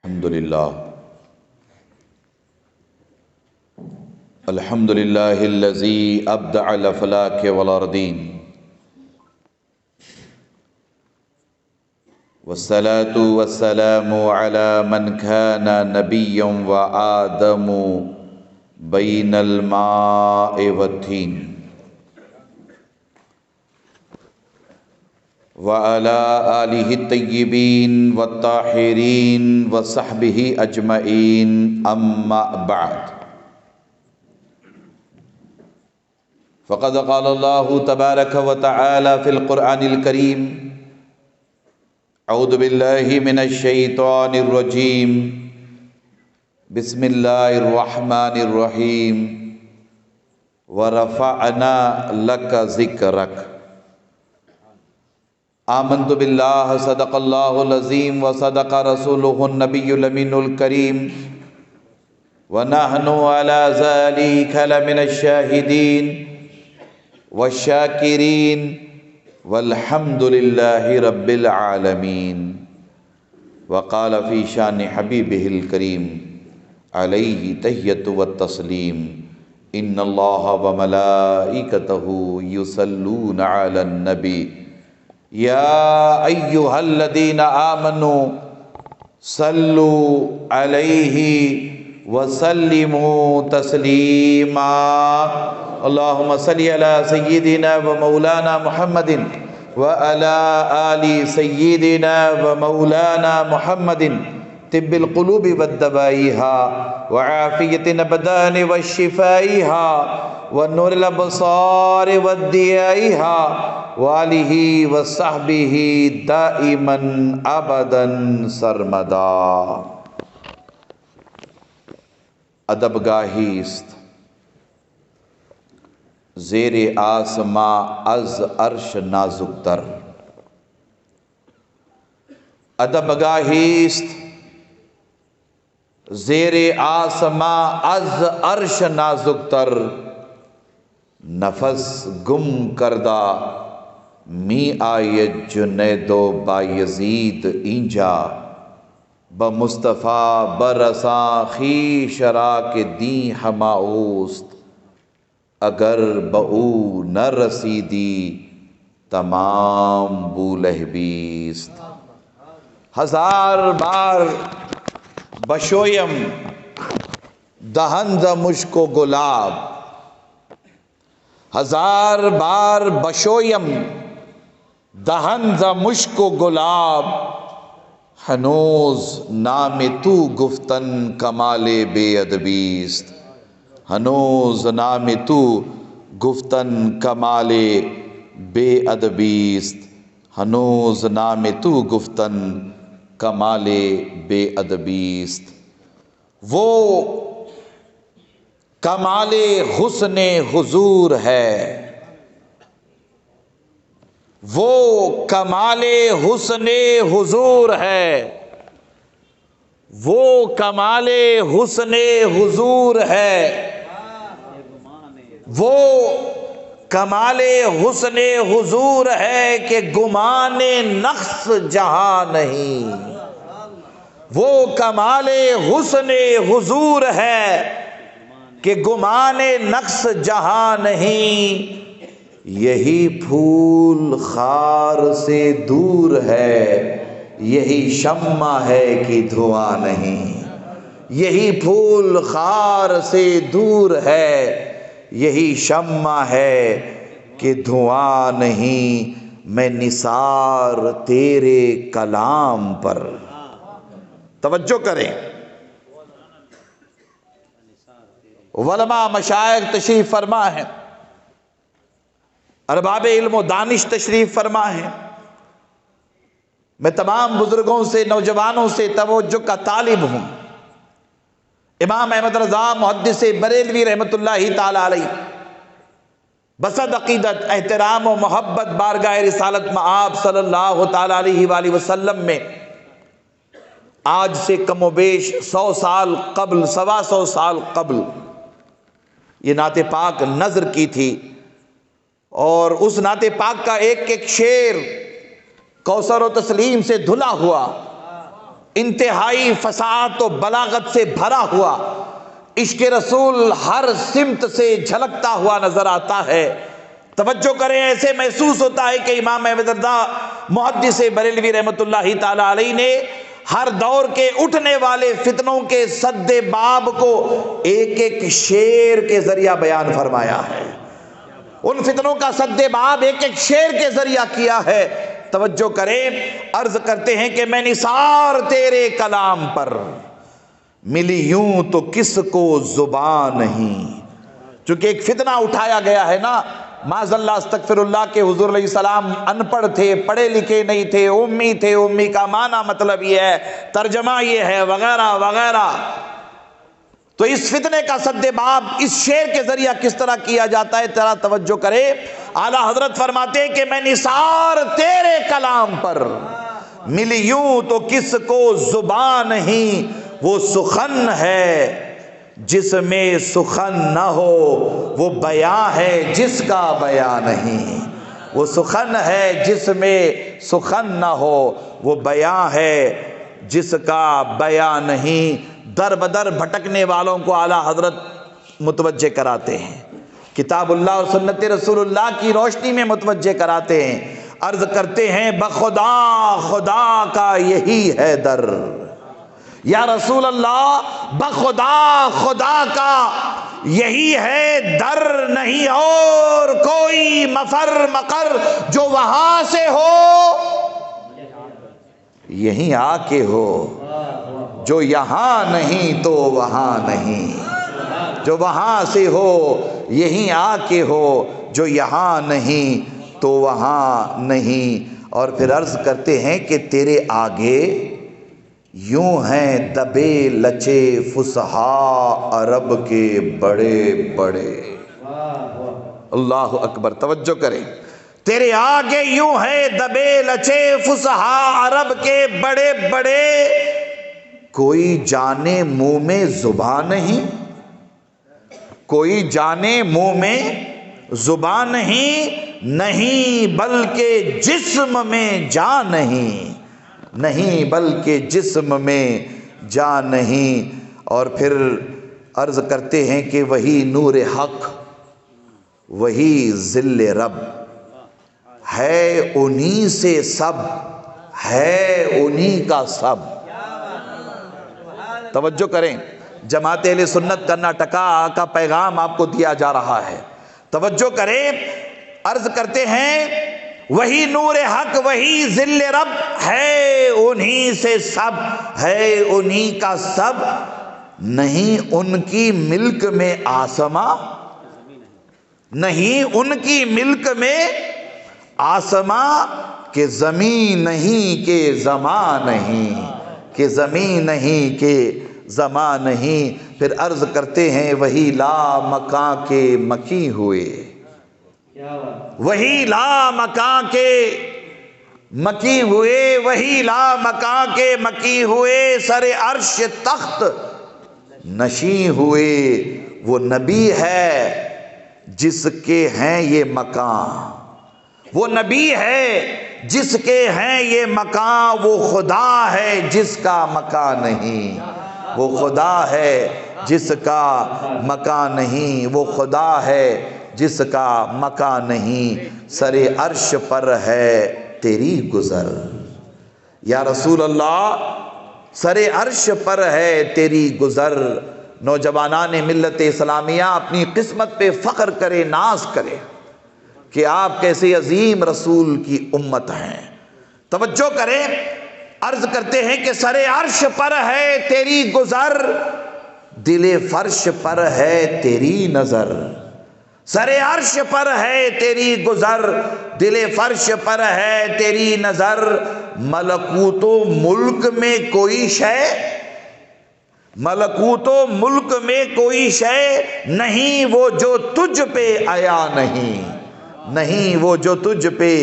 الحمد لله الذي أبدع الأفلاك والأرضين والصلاة والسلام على من كان نبيا وآدم بين الماء والطين وعلى آله الطيبين والطاهرين وصحبه أجمعين أما بعد فقد قال الله تبارك وتعالى في القرآن الكريم أعوذ بالله من الشيطان الرجيم بسم الله الرحمن الرحيم ورفعنا لك ذكرك آمنت بالله صدق الله العظيم وصدق رسوله النبي الأمين الكريم ونحن على ذلك لمن الشاهدين والشاكرين والحمد لله رب العالمين وقال في شان حبيبه الكريم عليه تحية والتسليم إن الله وملائكته يصلون على النبي يا أيها الذين آمنوا صلوا عليه وسلموا تسليما اللهم صل على سيدنا ومولانا محمد وعلى آل سيدنا ومولانا محمد طب القلوب والدوائها وعافية الأبدان وشفائها ونور الأبصار والضيائها وآلہ وصحبہ دائما ابدا سرمدا۔ ادب گاہی است زیر آسماں از عرش نازک تر، ادب گاہی است زیر آسماں از عرش نازک تر، نفس گم کردہ می آید جنید و بایزید اینجا، بمصطفیٰ برساں خویش را کہ دین ہما اوست، اگر بہو نہ رسیدی تمام بولہبیست۔ ہزار بار بشویم دہن ز مشک و گلاب، ہزار بار بشویم دہن ز مشک و گلاب، ہنوز نام تو گفتن کمال بے ادبیست، ہنوز نام تو گفتن کمال بے ادبیست، ہنوز نام تو گفتن کمال بے ادبیست۔ وہ کمال حسن حضور ہے، وہ کمال حسن حضور ہے، وہ کمال حسن حضور ہے، وہ کمال حسن حضور ہے کہ گمان نقص جہاں نہیں، وہ کمال حسن حضور ہے کہ گمان نقص جہاں نہیں، یہی پھول خار سے دور ہے، یہی شمع ہے کہ دھواں نہیں، یہی پھول خار سے دور ہے، یہی شمع ہے کہ دھواں نہیں، میں نثار تیرے کلام پر۔ توجہ کریں، علماء مشائخ تشریف فرما ہے، ارباب علم و دانش تشریف فرما ہے، میں تمام بزرگوں سے نوجوانوں سے توجہ کا طالب ہوں۔ امام احمد رضا محدث بریلوی رحمۃ اللہ تعالی علیہ بصد عقیدت احترام و محبت بارگاہ رسالت مآب صلی اللہ تعالی علیہ وآلہ وسلم میں آج سے کم و بیش 100 سال قبل، 125 سال قبل یہ نعت پاک نظر کی تھی، اور اس نعت پاک کا ایک ایک شعر کوثر و تسلیم سے دھلا ہوا، انتہائی فصاحت و بلاغت سے بھرا ہوا عشق رسول ہر سمت سے جھلکتا ہوا نظر آتا ہے۔ توجہ کریں، ایسے محسوس ہوتا ہے کہ امام احمد رضا محدث بریلوی رحمۃ اللہ تعالی علیہ نے ہر دور کے اٹھنے والے فتنوں کے سد باب کو ایک ایک شعر کے ذریعہ بیان فرمایا ہے۔ ان فتنوں کا سد باب ایک ایک شعر کے ذریعہ کیا ہے۔ توجہ کریں، عرض کرتے ہیں کہ میں نثار تیرے کلام پر، ملی یوں تو کس کو زبان نہیں۔ چونکہ ایک فتنہ اٹھایا گیا ہے نا، معاذ اللہ استغفر اللہ کہ حضور علیہ السلام ان پڑھ تھے، پڑھے لکھے نہیں تھے، امی تھے، امی کا معنی مطلب یہ ہے، ترجمہ یہ ہے، وغیرہ وغیرہ۔ تو اس فتنے کا سد باب اس شعر کے ذریعہ کس طرح کیا جاتا ہے، ترا توجہ کرے۔ اعلیٰ حضرت فرماتے ہیں کہ میں نثار تیرے کلام پر، ملی یوں تو کس کو زبان نہیں۔ وہ سخن ہے جس میں سخن نہ ہو، وہ بیان ہے جس کا بیان نہیں۔ وہ سخن ہے جس میں سخن نہ ہو، وہ بیان ہے جس کا بیان نہیں۔ در بدر بھٹکنے والوں کو اعلیٰ حضرت متوجہ کراتے ہیں، کتاب اللہ اور سنت رسول اللہ کی روشنی میں متوجہ کراتے ہیں۔ عرض کرتے ہیں بخدا خدا کا یہی ہے در، یا رسول اللہ بخدا خدا کا یہی ہے در، نہیں اور کوئی مفر مقر جو وہاں سے ہو یہیں آ کے ہو، جو یہاں نہیں تو وہاں نہیں، جو وہاں سے ہو یہیں آ کے ہو، جو یہاں نہیں تو وہاں نہیں۔ اور پھر عرض کرتے ہیں کہ تیرے آگے یوں ہیں دبے لچے فصحاء عرب کے بڑے بڑے۔ اللہ اکبر، توجہ کریں، تیرے آگے یوں ہیں دبے لچے فصحاء عرب کے بڑے بڑے، کوئی جانے منہ میں زبان نہیں، کوئی جانے منہ میں زبان نہیں، نہیں بلکہ جسم میں جان نہیں، نہیں بلکہ جسم میں جان نہیں۔ اور پھر عرض کرتے ہیں کہ وہی نور حق، وہی ذل رب، ہے انہی سے سب، ہے انہی کا سب۔ توجہ کریں، جماعت اہل سنت کرناٹکا کا پیغام آپ کو دیا جا رہا ہے، توجہ کریں۔ عرض کرتے ہیں وہی نور حق، وہی ذل رب، ہے انہی سے سب، ہے انہی کا سب، نہیں ان کی ملک میں آسماں، نہیں ان کی ملک میں آسماں، کہ زمین نہیں کہ زمان نہیں، کہ زمین نہیں کہ زمان نہیں۔ پھر عرض کرتے ہیں وہی لا مکان کے مکی ہوئے، وہی لا مکان کے مکی ہوئے، وہی لا مکان کے مکی ہوئے، سر عرش تخت نشیں ہوئے۔ وہ نبی ہے جس کے ہیں یہ مکان، وہ نبی ہے جس کے ہیں یہ مکان، وہ خدا ہے جس کا مکان نہیں، وہ خدا ہے جس کا مکان نہیں، وہ خدا ہے جس کا مکان نہیں۔ سر عرش پر ہے تیری گزر، یا رسول اللہ سر عرش پر ہے تیری گزر۔ نوجوانان ملت اسلامیہ اپنی قسمت پہ فخر کرے، ناز کرے کہ آپ کیسے عظیم رسول کی امت ہیں۔ توجہ کریں، عرض کرتے ہیں کہ سر عرش پر ہے تیری گزر، دل فرش پر ہے تیری نظر، سر عرش پر ہے تیری گزر، دل فرش پر ہے تیری نظر۔ ملکوت و ملک میں کوئی شے، ملکوت و ملک میں کوئی شے نہیں وہ جو تجھ پہ آیا نہیں، نہیں وہ جو تجھ پہ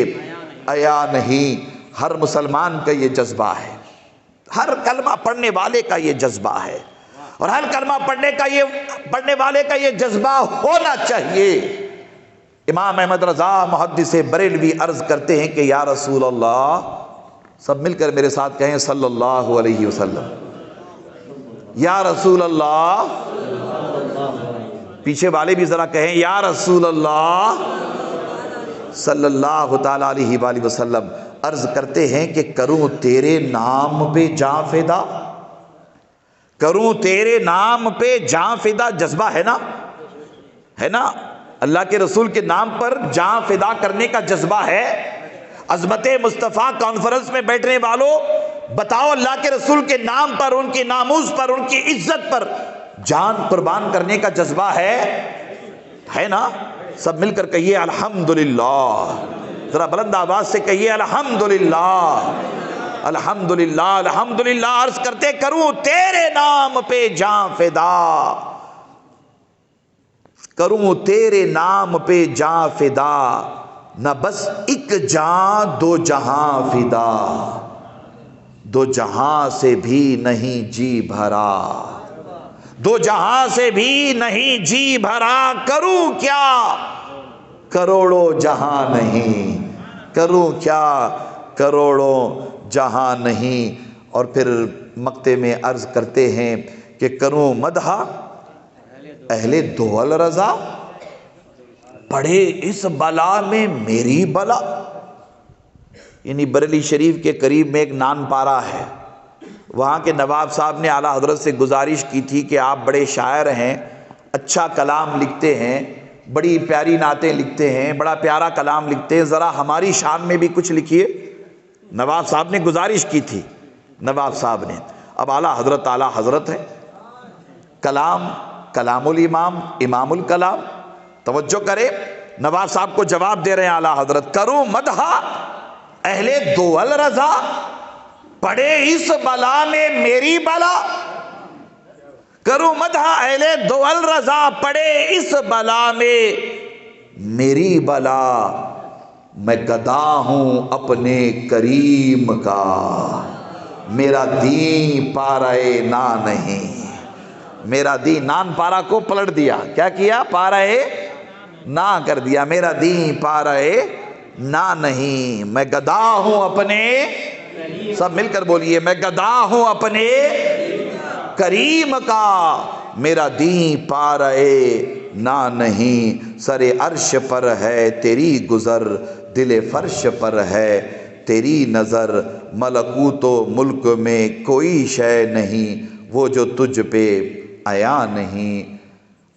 آیا نہیں۔ ہر مسلمان کا یہ جذبہ ہے، ہر کلمہ پڑھنے والے کا یہ جذبہ ہے، اور ہر کلمہ پڑھنے والے کا یہ جذبہ ہونا چاہیے۔ امام احمد رضا محدث بریلوی عرض کرتے ہیں کہ یا رسول اللہ سب مل کر میرے ساتھ کہیں صلی اللہ علیہ وسلم. یا رسول اللہ. پیچھے والے بھی ذرا کہیں یا رسول اللہ صلی اللہ تعالیٰ علیہ وآلہ وسلم. عرض کرتے ہیں کہ کروں تیرے نام پہ جاں فدا، کروں تیرے نام پہ جاں فدا. جذبہ ہے نا، ہے نا؟ اللہ کے رسول کے نام پر جاں فدا کرنے کا جذبہ ہے. عظمت مصطفیٰ کانفرنس میں بیٹھنے والوں بتاؤ، اللہ کے رسول کے نام پر، ان کی ناموز پر، ان کی عزت پر جان قربان کرنے کا جذبہ ہے نا؟ سب مل کر کہیے الحمدللہ. ذرا بلند آواز سے کہیے الحمدللہ، الحمدللہ، الحمدللہ. عرض کرتے کروں تیرے نام پہ جاں فدا، کروں تیرے نام پہ جاں فدا. نہ بس ایک جاں دو جہاں فدا، دو جہاں سے بھی نہیں جی بھرا، دو جہاں سے بھی نہیں جی بھرا. کروں کیا کروڑوں جہاں نہیں، کروں کیا کروڑوں جہاں نہیں. اور پھر مقطع میں عرض کرتے ہیں کہ کروں مدح اہل دول رضا، پڑھے اس بلا میں میری بلا. یعنی بریلی شریف کے قریب میں ایک نان پارہ ہے، وہاں کے نواب صاحب نے اعلیٰ حضرت سے گزارش کی تھی کہ آپ بڑے شاعر ہیں، اچھا کلام لکھتے ہیں، بڑی پیاری نعتیں لکھتے ہیں، بڑا پیارا کلام لکھتے ہیں، ذرا ہماری شان میں بھی کچھ لکھیے. نواب صاحب نے گزارش کی تھی، نواب صاحب نے. اب اعلیٰ حضرت ہے، کلام کلام الامام، امام الکلام. توجہ کرے، نواب صاحب کو جواب دے رہے ہیں اعلیٰ حضرت. کروں مدح اہل دول رضا، پڑے اس بلا میں میری بلا. کروں مدح اہل دول رضا، پڑے اس بلا میں میری بلا. میں گدا ہوں اپنے کریم کا، میرا دین پارے نا نہیں. میرا دین، نان پارا کو پلٹ دیا، کیا کیا؟ پارے نا کر دیا. میرا دین پارے نا نہیں. میں گدا ہوں اپنے، سب مل کر بولیے، میں گدا ہوں اپنے کریم کا، میرا دین پارے نا نہیں. سر عرش پر ہے تیری گزر، دل فرش پر ہے تیری نظر. ملکوت و ملک میں کوئی شے نہیں، وہ جو تجھ پہ عیاں نہیں.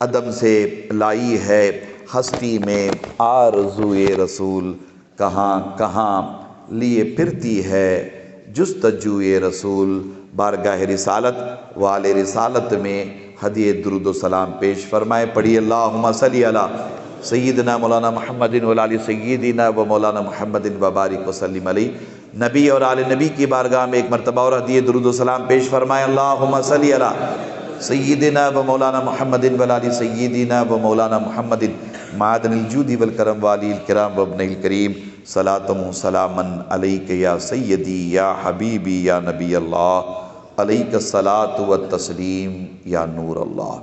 عدم سے لائی ہے ہستی میں آرزوئے رسول، کہاں کہاں لیے پھرتی ہے جستجوئے رسول. بارگاہ رسالت وآل رسالت میں ہدیہ درود و سلام پیش فرمائے. پڑھی اللہم صلی علی سیدنا مولانا محمد وعلی سیدنا و مولانا محمد وبارک وسلم علیہ. نبی اور آل نبی کی بارگاہ میں ایک مرتبہ اور ہدیہ درود و سلام پیش فرمائے. اللہم صلی علی سیدنا و مولانا محمد وعلی سیدنا و مولانا محمد معدن الجود والکرم والی الکرام وابن الکریم. صلاۃ و سلاما علیک یا سیدی یا حبیبی یا نبی اللہ، علیک الصلاۃ والتسلیم یا نور اللہ.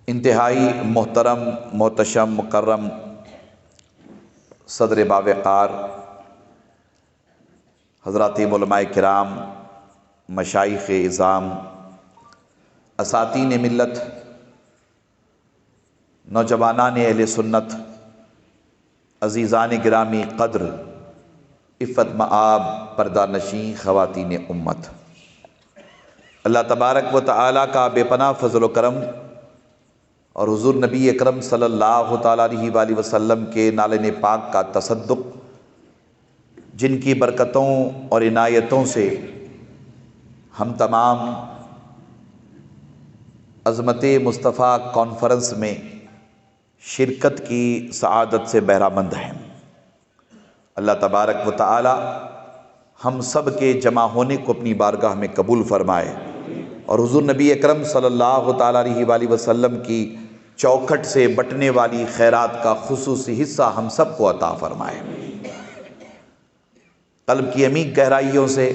انتہائی محترم، محتشم، مکرم صدر باوقار حضرات علماء کرام، مشائخ اعظام، اساتین ملت، نوجوانان اہل سنت، عزیزان گرامی قدر، عفت مآب، پردہ نشین خواتین امت، اللہ تبارک و تعالیٰ کا بے پناہ فضل و کرم اور حضور نبی اکرم صلی اللہ تعالیٰ علیہ وآلہ وسلم کے نالین پاک کا تصدق، جن کی برکتوں اور عنایتوں سے ہم تمام عظمت مصطفیٰ کانفرنس میں شرکت کی سعادت سے بہرہ مند ہیں. اللہ تبارک و تعالی ہم سب کے جمع ہونے کو اپنی بارگاہ میں قبول فرمائے اور حضور نبی اکرم صلی اللہ تعالیٰ علیہ وآلہ وسلم کی چوکھٹ سے بٹنے والی خیرات کا خصوصی حصہ ہم سب کو عطا فرمائے. قلب کی عمیق گہرائیوں سے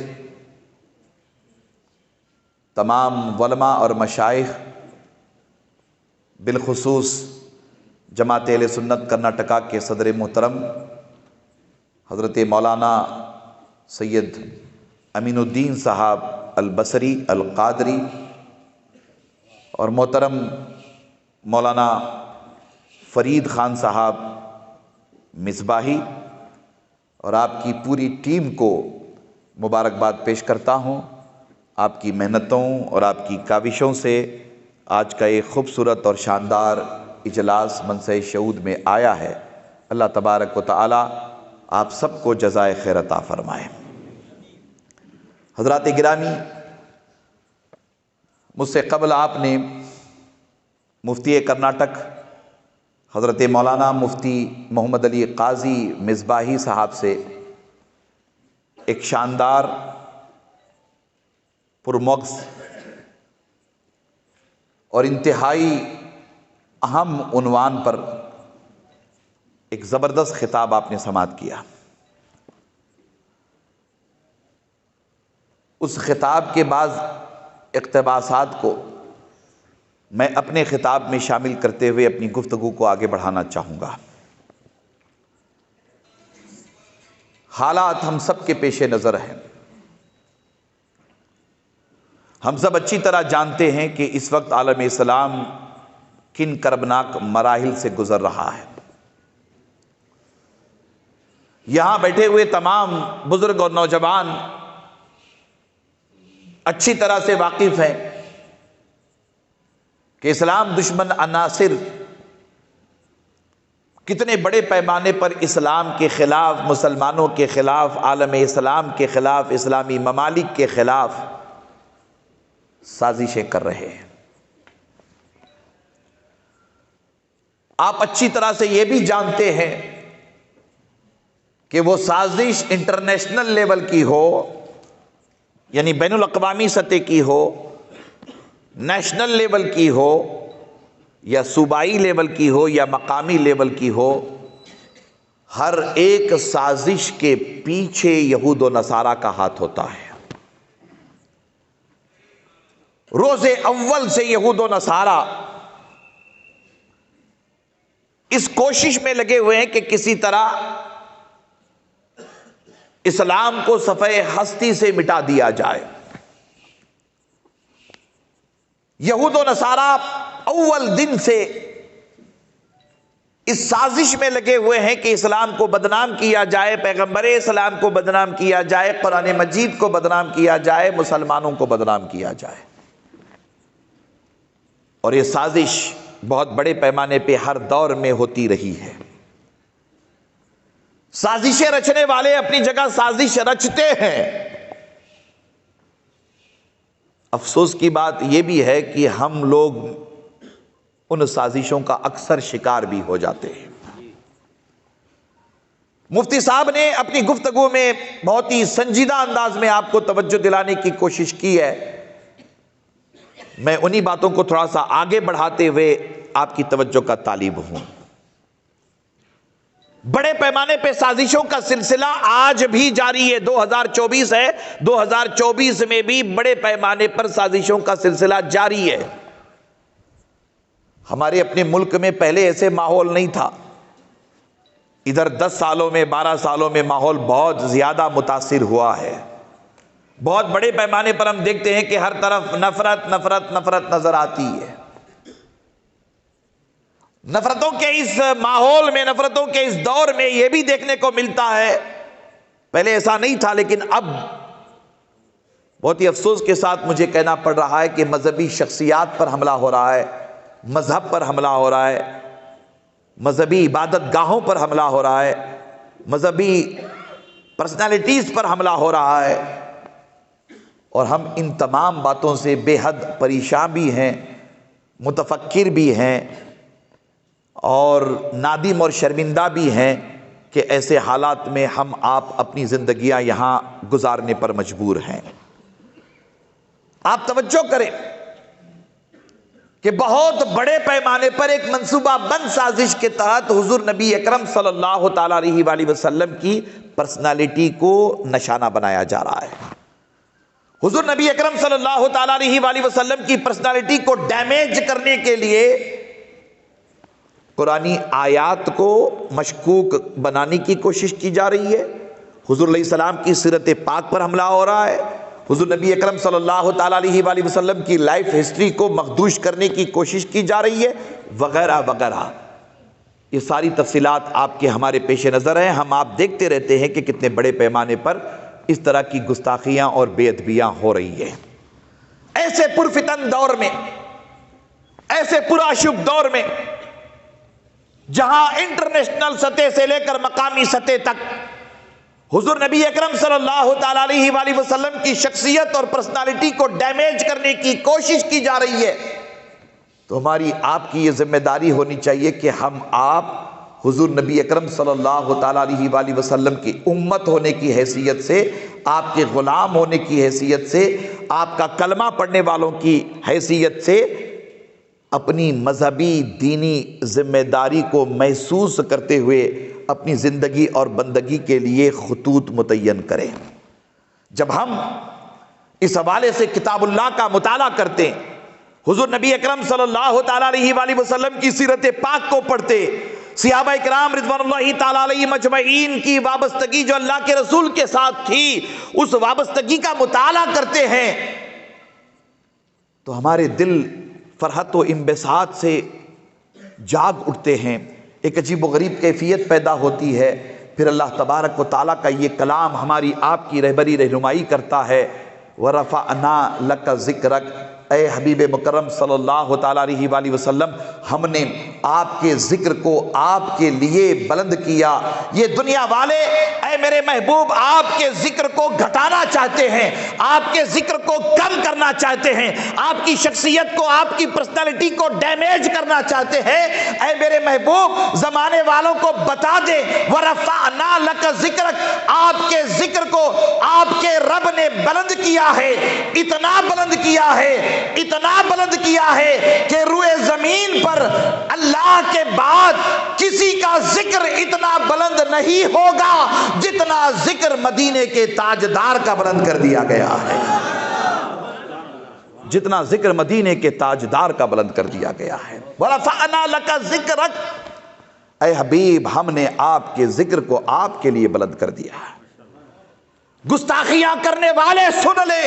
تمام علماء اور مشائخ، بالخصوص جماعت اہل سنت کرناٹکا کے صدر محترم حضرت مولانا سید امین الدین صاحب البصری القادری اور محترم مولانا فرید خان صاحب مصباحی اور آپ کی پوری ٹیم کو مبارکباد پیش کرتا ہوں۔ آپ کی محنتوں اور آپ کی کاوشوں سے آج کا ایک خوبصورت اور شاندار اجلاس منصہ شعود میں آیا ہے۔ اللہ تبارک و تعالی آپ سب کو جزائے خیر عطا فرمائے۔ حضرات گرامی، مجھ سے قبل آپ نے مفتی کرناٹک حضرت مولانا مفتی محمد علی قاضی مصباحی صاحب سے ایک شاندار پرمغز اور انتہائی اہم عنوان پر ایک زبردست خطاب آپ نے سماعت کیا۔ اس خطاب کے بعض اقتباسات کو میں اپنے خطاب میں شامل کرتے ہوئے اپنی گفتگو کو آگے بڑھانا چاہوں گا۔ حالات ہم سب کے پیش نظر ہیں۔ ہم سب اچھی طرح جانتے ہیں کہ اس وقت عالم اسلام کن کربناک مراحل سے گزر رہا ہے۔ یہاں بیٹھے ہوئے تمام بزرگ اور نوجوان اچھی طرح سے واقف ہیں کہ اسلام دشمن عناصر کتنے بڑے پیمانے پر اسلام کے خلاف، مسلمانوں کے خلاف، عالم اسلام کے خلاف، اسلامی ممالک کے خلاف سازشیں کر رہے ہیں۔ آپ اچھی طرح سے یہ بھی جانتے ہیں کہ وہ سازش انٹرنیشنل لیول کی ہو، یعنی بین الاقوامی سطح کی ہو، نیشنل لیول کی ہو، یا صوبائی لیول کی ہو، یا مقامی لیول کی ہو، ہر ایک سازش کے پیچھے یہود و نصارہ کا ہاتھ ہوتا ہے۔ روز اول سے یہود و نصارہ اس کوشش میں لگے ہوئے ہیں کہ کسی طرح اسلام کو صفحہ ہستی سے مٹا دیا جائے۔ یہود و نصارہ اول دن سے اس سازش میں لگے ہوئے ہیں کہ اسلام کو بدنام کیا جائے، پیغمبر اسلام کو بدنام کیا جائے، قرآن مجید کو بدنام کیا جائے، مسلمانوں کو بدنام کیا جائے۔ اور یہ سازش بہت بڑے پیمانے پہ ہر دور میں ہوتی رہی ہے۔ سازشیں رچنے والے اپنی جگہ سازش رچتے ہیں۔ افسوس کی بات یہ بھی ہے کہ ہم لوگ ان سازشوں کا اکثر شکار بھی ہو جاتے ہیں۔ مفتی صاحب نے اپنی گفتگو میں بہت ہی سنجیدہ انداز میں آپ کو توجہ دلانے کی کوشش کی ہے۔ میں انہی باتوں کو تھوڑا سا آگے بڑھاتے ہوئے آپ کی توجہ کا طالب ہوں۔ بڑے پیمانے پہ سازشوں کا سلسلہ آج بھی جاری ہے۔ 2024 ہے، 2024 میں بھی بڑے پیمانے پر سازشوں کا سلسلہ جاری ہے۔ ہمارے اپنے ملک میں پہلے ایسے ماحول نہیں تھا۔ ادھر 10 سالوں میں 12 سالوں میں ماحول بہت زیادہ متاثر ہوا ہے۔ بہت بڑے پیمانے پر ہم دیکھتے ہیں کہ ہر طرف نفرت نفرت نفرت نظر آتی ہے۔ نفرتوں کے اس ماحول میں، نفرتوں کے اس دور میں یہ بھی دیکھنے کو ملتا ہے، پہلے ایسا نہیں تھا لیکن اب بہت ہی افسوس کے ساتھ مجھے کہنا پڑ رہا ہے کہ مذہبی شخصیات پر حملہ ہو رہا ہے، مذہب پر حملہ ہو رہا ہے، مذہبی عبادت گاہوں پر حملہ ہو رہا ہے، مذہبی پرسنالٹیز پر حملہ ہو رہا ہے، اور ہم ان تمام باتوں سے بے حد پریشان بھی ہیں، متفکر بھی ہیں، اور نادم اور شرمندہ بھی ہیں کہ ایسے حالات میں ہم آپ اپنی زندگیاں یہاں گزارنے پر مجبور ہیں۔ آپ توجہ کریں کہ بہت بڑے پیمانے پر ایک منصوبہ بند سازش کے تحت حضور نبی اکرم صلی اللہ تعالی علیہ وآلہ وسلم کی پرسنالٹی کو نشانہ بنایا جا رہا ہے۔ حضور نبی اکرم صلی اللہ تعالی علیہ وآلہ وسلم کی پرسنالٹی کو ڈیمیج کرنے کے لیے قرآنی آیات کو مشکوک بنانے کی کوشش کی جا رہی ہے، حضور علیہ السلام کی سیرت پاک پر حملہ ہو رہا ہے، حضور نبی اکرم صلی اللہ تعالیٰ علیہ وآلہ وسلم کی لائف ہسٹری کو مخدوش کرنے کی کوشش کی جا رہی ہے، وغیرہ وغیرہ۔ یہ ساری تفصیلات آپ کے ہمارے پیش نظر ہیں، ہم آپ دیکھتے رہتے ہیں کہ کتنے بڑے پیمانے پر اس طرح کی گستاخیاں اور بے ادبیاں ہو رہی ہیں۔ ایسے پرفتن دور میں، ایسے پرآشوب دور میں، جہاں انٹرنیشنل سطح سے لے کر مقامی سطح تک حضور نبی اکرم صلی اللہ تعالیٰ علیہ وآلہ وسلم کی شخصیت اور پرسنالٹی کو ڈیمیج کرنے کی کوشش کی جا رہی ہے، تو ہماری آپ کی یہ ذمہ داری ہونی چاہیے کہ ہم آپ حضور نبی اکرم صلی اللہ تعالیٰ علیہ وآلہ وسلم کی امت ہونے کی حیثیت سے، آپ کے غلام ہونے کی حیثیت سے، آپ کا کلمہ پڑھنے والوں کی حیثیت سے اپنی مذہبی دینی ذمہ داری کو محسوس کرتے ہوئے اپنی زندگی اور بندگی کے لیے خطوط متعین کریں۔ جب ہم اس حوالے سے کتاب اللہ کا مطالعہ کرتے، حضور نبی اکرم صلی اللہ تعالیٰ علیہ وآلہ وسلم کی سیرت پاک کو پڑھتے، صحابہ اکرام رضوان اللہ تعالیٰ علیہ مجمعین کی وابستگی جو اللہ کے رسول کے ساتھ تھی، اس وابستگی کا مطالعہ کرتے ہیں، تو ہمارے دل فرحت و انبساط سے جاگ اٹھتے ہیں، ایک عجیب و غریب کیفیت پیدا ہوتی ہے۔ پھر اللہ تبارک و تعالیٰ کا یہ کلام ہماری آپ کی رہبری رہنمائی کرتا ہے، وَرَفَعْنَا لَكَ ذِكْرَكَ، اے حبیب مکرم صلی اللہ تعالیٰ علیہ وآلہ وسلم، ہم نے آپ کے ذکر کو آپ کے لیے بلند کیا۔ یہ دنیا والے اے میرے محبوب آپ کے ذکر کو گھٹانا چاہتے ہیں، آپ کے ذکر کو کم کرنا چاہتے ہیں، آپ کی شخصیت کو، آپ کی پرسنالٹی کو ڈیمیج کرنا چاہتے ہیں۔ اے میرے محبوب زمانے والوں کو بتا دے، وَرَفَعْنَا لَكَ ذِكْرَكَ، آپ کے ذکر کو آپ کے رب نے بلند کیا ہے، اتنا بلند کیا ہے، اتنا بلند کیا ہے کہ روئے زمین پر اللہ کے بعد کسی کا ذکر اتنا بلند نہیں ہوگا جتنا ذکر مدینے کے تاجدار کا بلند کر دیا گیا ہے، جتنا ذکر مدینے کے تاجدار کا بلند کر دیا گیا ہے۔ وَرَفَعْنَا لَكَ ذِكْرَكَ، اے حبیب ہم نے آپ کے ذکر کو آپ کے لیے بلند کر دیا ہے۔ گستاخیاں کرنے والے سن لے،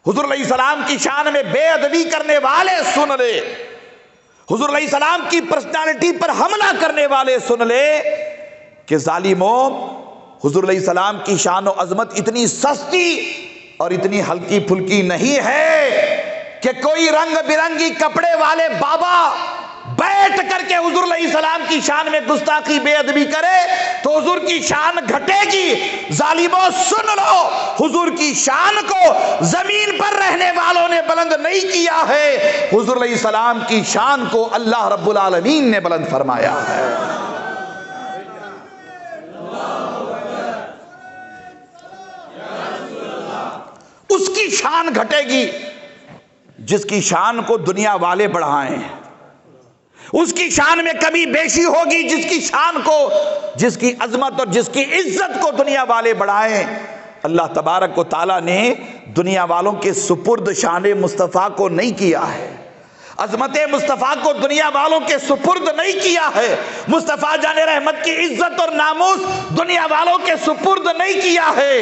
حضور علیہ السلام کی شان میں بے ادبی کرنے والے سن لے، حضور علیہ السلام کی پرسنالٹی پر حملہ کرنے والے سن لے کہ ظالموں، حضور علیہ السلام کی شان و عظمت اتنی سستی اور اتنی ہلکی پھلکی نہیں ہے کہ کوئی رنگ برنگی کپڑے والے بابا بیٹھ کر کے حضور علیہ السلام کی شان میں گستاخی بے ادبی کرے تو حضور کی شان گھٹے گی۔ ظالموں سن لو، حضور کی شان کو زمین پر رہنے والوں نے بلند نہیں کیا ہے، حضور علیہ السلام کی شان کو اللہ رب العالمین نے بلند فرمایا ہے۔ اس کی شان گھٹے گی جس کی شان کو دنیا والے بڑھائیں، اس کی شان میں کمی بیشی ہوگی جس کی شان کو، جس کی عظمت اور جس کی عزت کو دنیا والے بڑھائیں۔ اللہ تبارک و تعالیٰ نے دنیا والوں کے سپرد شان مصطفیٰ کو نہیں کیا ہے، عظمت مصطفیٰ کو دنیا والوں کے سپرد نہیں کیا ہے، مصطفیٰ جان رحمت کی عزت اور ناموس دنیا والوں کے سپرد نہیں کیا ہے۔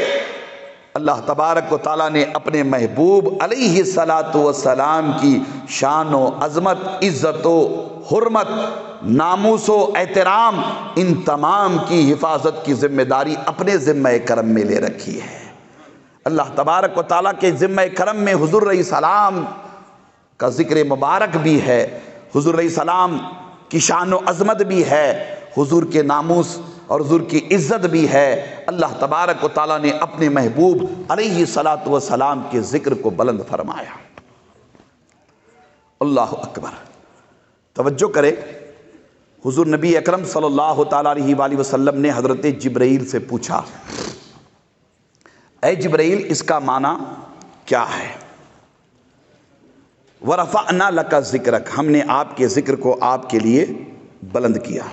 اللہ تبارک و تعالیٰ نے اپنے محبوب علیہ الصلاۃ والسلام کی شان و عظمت، عزت و حرمت، ناموس و احترام، ان تمام کی حفاظت کی ذمہ داری اپنے ذمہ کرم میں لے رکھی ہے۔ اللہ تبارک و تعالیٰ کے ذمہ کرم میں حضور علیہ السلام کا ذکر مبارک بھی ہے، حضور علیہ السلام کی شان و عظمت بھی ہے، حضور کے ناموس اور حضور کی عزت بھی ہے۔ اللہ تبارک و تعالیٰ نے اپنے محبوب علیہ الصلاۃ والسلام کے ذکر کو بلند فرمایا۔ اللہ اکبر۔ توجہ کرے، حضور نبی اکرم صلی اللہ تعالیٰ علیہ وآلہ وسلم نے حضرت جبرائیل سے پوچھا، اے جبرائیل اس کا معنی کیا ہے؟ وَرَفَعْنَا لَكَ ذِكْرَكَ، ہم نے آپ کے ذکر کو آپ کے لیے بلند کیا،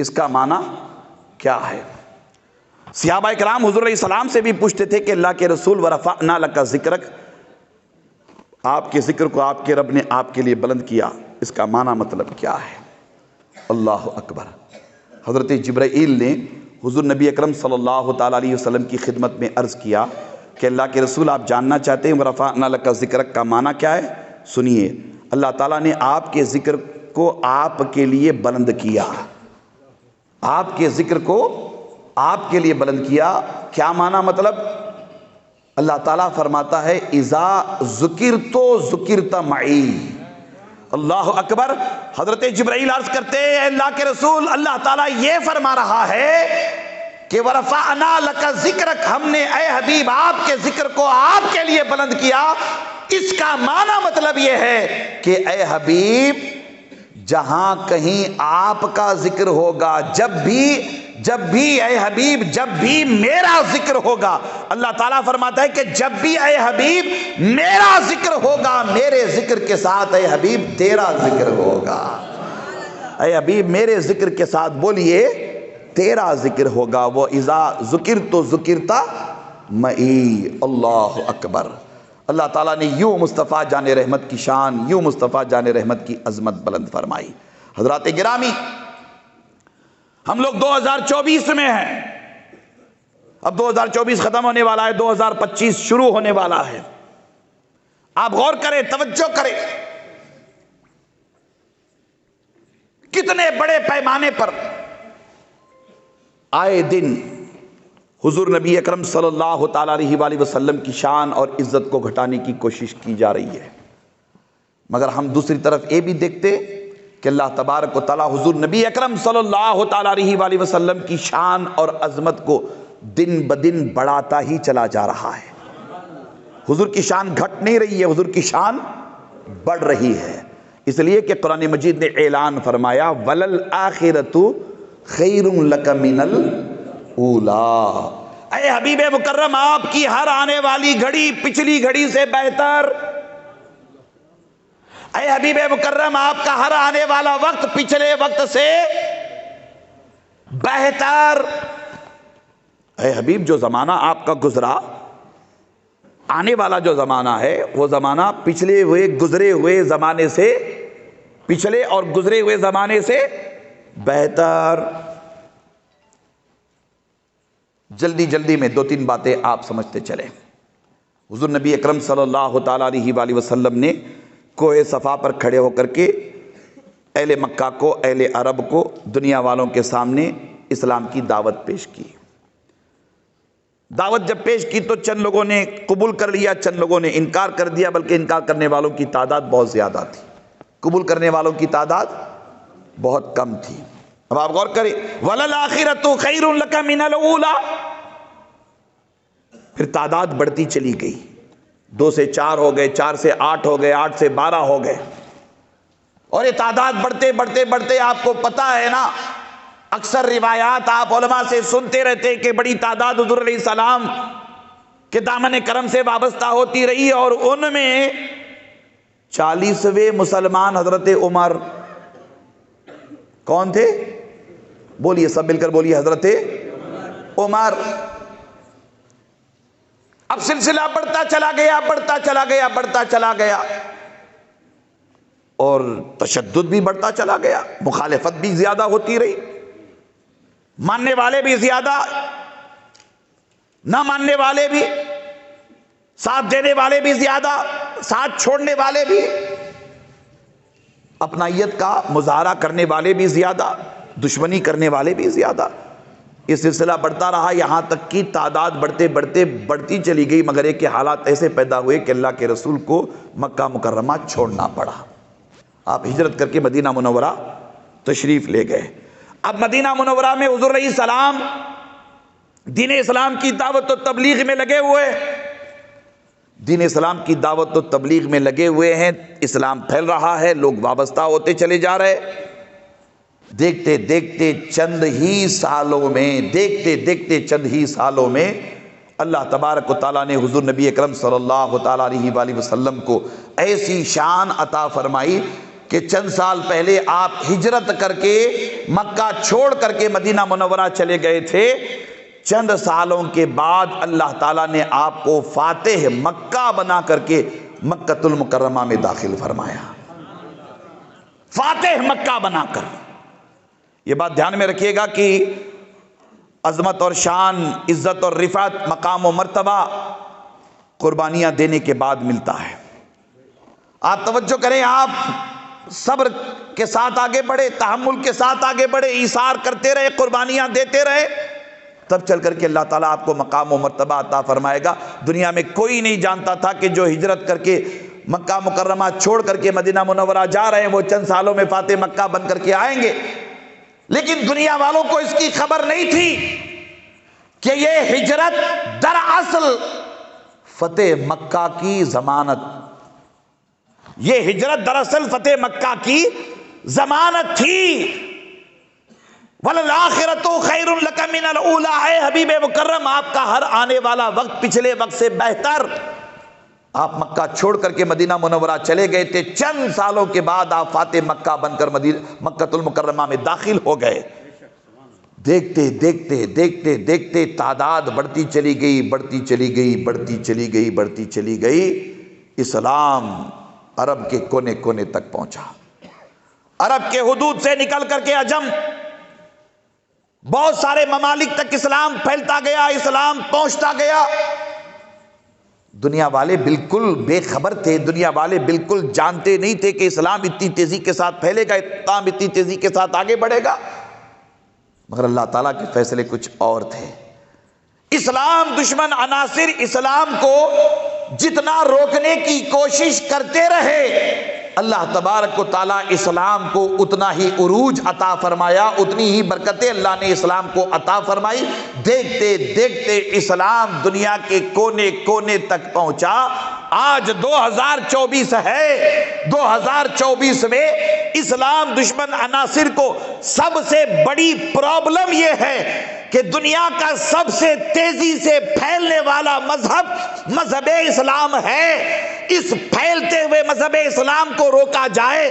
اس کا معنی کیا ہے؟ صحابہ کرام حضور علیہ السلام سے بھی پوچھتے تھے کہ اللہ کے رسول وَرَفَعْنَا لَكَ ذِكْرَكَ، آپ کے ذکر کو آپ کے رب نے آپ کے لیے بلند کیا، اس کا معنی مطلب کیا ہے؟ اللہ اکبر۔ حضرت جبرائیل نے حضور نبی اکرم صلی اللہ تعالیٰ علیہ وسلم کی خدمت میں عرض کیا کہ اللہ کے رسول آپ جاننا چاہتے ہیں ورفعنا لک ذکرک کا معنی کیا ہے؟ سنیے، اللہ تعالیٰ نے آپ کے ذکر کو آپ کے لیے بلند کیا، آپ کے ذکر کو آپ کے لیے بلند کیا۔ کیا معنی مطلب؟ اللہ تعالیٰ فرماتا ہے اذا ذکرت ذکرت معی۔ اللہ اکبر۔ حضرت جبرائیل عرض کرتے ہیں اے اللہ کے رسول، اللہ تعالیٰ یہ فرما رہا ہے کہ ورفعنا لک ذکرک، ہم نے اے حبیب آپ کے ذکر کو آپ کے لیے بلند کیا۔ اس کا معنی مطلب یہ ہے کہ اے حبیب جہاں کہیں آپ کا ذکر ہوگا، جب بھی اے حبیب جب بھی میرا ذکر ہوگا، اللہ تعالیٰ فرماتا ہے کہ جب بھی اے حبیب میرا ذکر ہوگا، میرے ذکر کے ساتھ اے حبیب تیرا ذکر ہوگا۔ اے حبیب میرے ذکر کے ساتھ بولیے تیرا ذکر ہوگا۔ وہ اذا ذکرت ذکرت معی۔ اللہ اکبر۔ اللہ تعالیٰ نے یوں مصطفیٰ جان رحمت کی شان، یوں مصطفیٰ جان رحمت کی عظمت بلند فرمائی۔ حضرات گرامی، ہم لوگ 2024 میں ہیں، اب 2024 ختم ہونے والا ہے، 2025 شروع ہونے والا ہے۔ آپ غور کریں، توجہ کریں، کتنے بڑے پیمانے پر آئے دن حضور نبی اکرم صلی اللہ تعالیٰ علیہ وآلہ وسلم کی شان اور عزت کو گھٹانے کی کوشش کی جا رہی ہے، مگر ہم دوسری طرف یہ بھی دیکھتے کہ اللہ تبارک و تعالیٰ حضور نبی اکرم صلی اللہ تعالیٰ علیہ وآلہ وسلم کی شان اور عظمت کو دن بدن بڑھاتا ہی چلا جا رہا ہے۔ حضور کی شان گھٹ نہیں رہی ہے، حضور کی شان بڑھ رہی ہے، اس لیے کہ قرآن مجید نے اعلان فرمایا وَلَلْآخِرَةُ خَيْرٌ لَكَ مِنَ الْأُولَىٰ۔ اے حبیب مکرم آپ کی ہر آنے والی گھڑی پچھلی گھڑی سے بہتر، اے حبیب مکرم آپ کا ہر آنے والا وقت پچھلے وقت سے بہتر۔ اے حبیب جو زمانہ آپ کا گزرا، آنے والا جو زمانہ ہے وہ زمانہ پچھلے ہوئے گزرے ہوئے زمانے سے، پچھلے اور گزرے ہوئے زمانے سے بہتر۔ جلدی جلدی میں 2-3 باتیں آپ سمجھتے چلیں۔ حضور نبی اکرم صلی اللہ تعالیٰ علیہ وآلہ وسلم نے کوہ صفا پر کھڑے ہو کر کے اہل مکہ کو، اہل عرب کو، دنیا والوں کے سامنے اسلام کی دعوت پیش کی۔ دعوت جب پیش کی تو چند لوگوں نے قبول کر لیا، چند لوگوں نے انکار کر دیا، بلکہ انکار کرنے والوں کی تعداد بہت زیادہ تھی، قبول کرنے والوں کی تعداد بہت کم تھی۔ اب آپ غور کریں وَلَلْآخِرَةُ خَيْرٌ لَكَ مِنَ الْأُولَىٰ، پھر تعداد بڑھتی چلی گئی، 2 سے 4 ہو گئے، 4 سے 8 ہو گئے، 8 سے 12 ہو گئے، اور یہ تعداد بڑھتے بڑھتے بڑھتے آپ کو پتہ ہے نا، اکثر روایات آپ علماء سے سنتے رہتے کہ بڑی تعداد حضور علیہ السلام کے دامن کرم سے وابستہ ہوتی رہی، اور ان میں 40ویں مسلمان حضرت عمر کون تھے؟ بولیے سب مل کر بولیے، حضرت عمر۔ اب سلسلہ بڑھتا چلا گیا، بڑھتا چلا گیا، بڑھتا چلا گیا، اور تشدد بھی بڑھتا چلا گیا، مخالفت بھی زیادہ ہوتی رہی، ماننے والے بھی زیادہ، نہ ماننے والے بھی، ساتھ دینے والے بھی زیادہ، ساتھ چھوڑنے والے بھی، اپنائیت کا مظاہرہ کرنے والے بھی زیادہ، دشمنی کرنے والے بھی زیادہ۔ یہ سلسلہ بڑھتا رہا، یہاں تک کی تعداد بڑھتے بڑھتے بڑھتی چلی گئی، مگر ایک حالات ایسے پیدا ہوئے کہ اللہ کے رسول کو مکہ مکرمہ چھوڑنا پڑا۔ آپ ہجرت کر کے مدینہ منورہ تشریف لے گئے۔ اب مدینہ منورہ میں حضور علیہ السلام دین اسلام کی دعوت و تبلیغ میں لگے ہوئے، دین اسلام کی دعوت و تبلیغ میں لگے ہوئے ہیں، اسلام پھیل رہا ہے، لوگ وابستہ ہوتے چلے جا رہے۔ دیکھتے دیکھتے چند ہی سالوں میں، دیکھتے دیکھتے چند ہی سالوں میں اللہ تبارک و تعالیٰ نے حضور نبی اکرم صلی اللہ تعالیٰ علیہ وآلہ وسلم کو ایسی شان عطا فرمائی کہ چند سال پہلے آپ ہجرت کر کے مکہ چھوڑ کر کے مدینہ منورہ چلے گئے تھے، چند سالوں کے بعد اللہ تعالیٰ نے آپ کو فاتح مکہ بنا کر کے مکۃ المکرمہ میں داخل فرمایا، فاتح مکہ بنا کر۔ یہ بات دھیان میں رکھیے گا کہ عظمت اور شان، عزت اور رفعت، مقام و مرتبہ قربانیاں دینے کے بعد ملتا ہے۔ آپ توجہ کریں، آپ صبر کے ساتھ آگے بڑھے، تحمل کے ساتھ آگے بڑھے، ایثار کرتے رہے، قربانیاں دیتے رہے، تب چل کر کے اللہ تعالیٰ آپ کو مقام و مرتبہ عطا فرمائے گا۔ دنیا میں کوئی نہیں جانتا تھا کہ جو ہجرت کر کے مکہ مکرمہ چھوڑ کر کے مدینہ منورہ جا رہے ہیں وہ چند سالوں میں فاتح مکہ بن کر کے آئیں گے، لیکن دنیا والوں کو اس کی خبر نہیں تھی کہ یہ ہجرت دراصل فتح مکہ کی ضمانت، یہ ہجرت دراصل فتح مکہ کی ضمانت تھی۔ وَلَلْآخِرَةُ خَيْرٌ لَكَ مِنَ الْأُولَىٰ، اے حبیب مکرم آپ کا ہر آنے والا وقت پچھلے وقت سے بہتر۔ آپ مکہ چھوڑ کر کے مدینہ منورہ چلے گئے تھے، چند سالوں کے بعد آپ فاتح مکہ بن کر مکہ المکرمہ میں داخل ہو گئے۔ دیکھتے دیکھتے دیکھتے دیکھتے تعداد بڑھتی چلی گئی، بڑھتی چلی گئی، بڑھتی چلی گئی، بڑھتی چلی گئی، اسلام عرب کے کونے کونے تک پہنچا۔ عرب کے حدود سے نکل کر کے عجم، بہت سارے ممالک تک اسلام پھیلتا گیا، اسلام پہنچتا گیا۔ دنیا والے بالکل بے خبر تھے، دنیا والے بالکل جانتے نہیں تھے کہ اسلام اتنی تیزی کے ساتھ پھیلے گا، اسلام اتنی تیزی کے ساتھ آگے بڑھے گا، مگر اللہ تعالیٰ کے فیصلے کچھ اور تھے۔ اسلام دشمن عناصر اسلام کو جتنا روکنے کی کوشش کرتے رہے، اللہ تبارک و تعالیٰ اسلام کو اتنا ہی عروج عطا فرمایا، اتنی ہی برکتیں اللہ نے اسلام کو عطا فرمائی۔ دیکھتے دیکھتے اسلام دنیا کے کونے کونے تک پہنچا۔ آج 2024 ہے، 2024 میں اسلام دشمن عناصر کو سب سے بڑی پرابلم یہ ہے کہ دنیا کا سب سے تیزی سے پھیلنے والا مذہب اسلام ہے۔ اس پھیلتے ہوئے مذہب اسلام کو روکا جائے،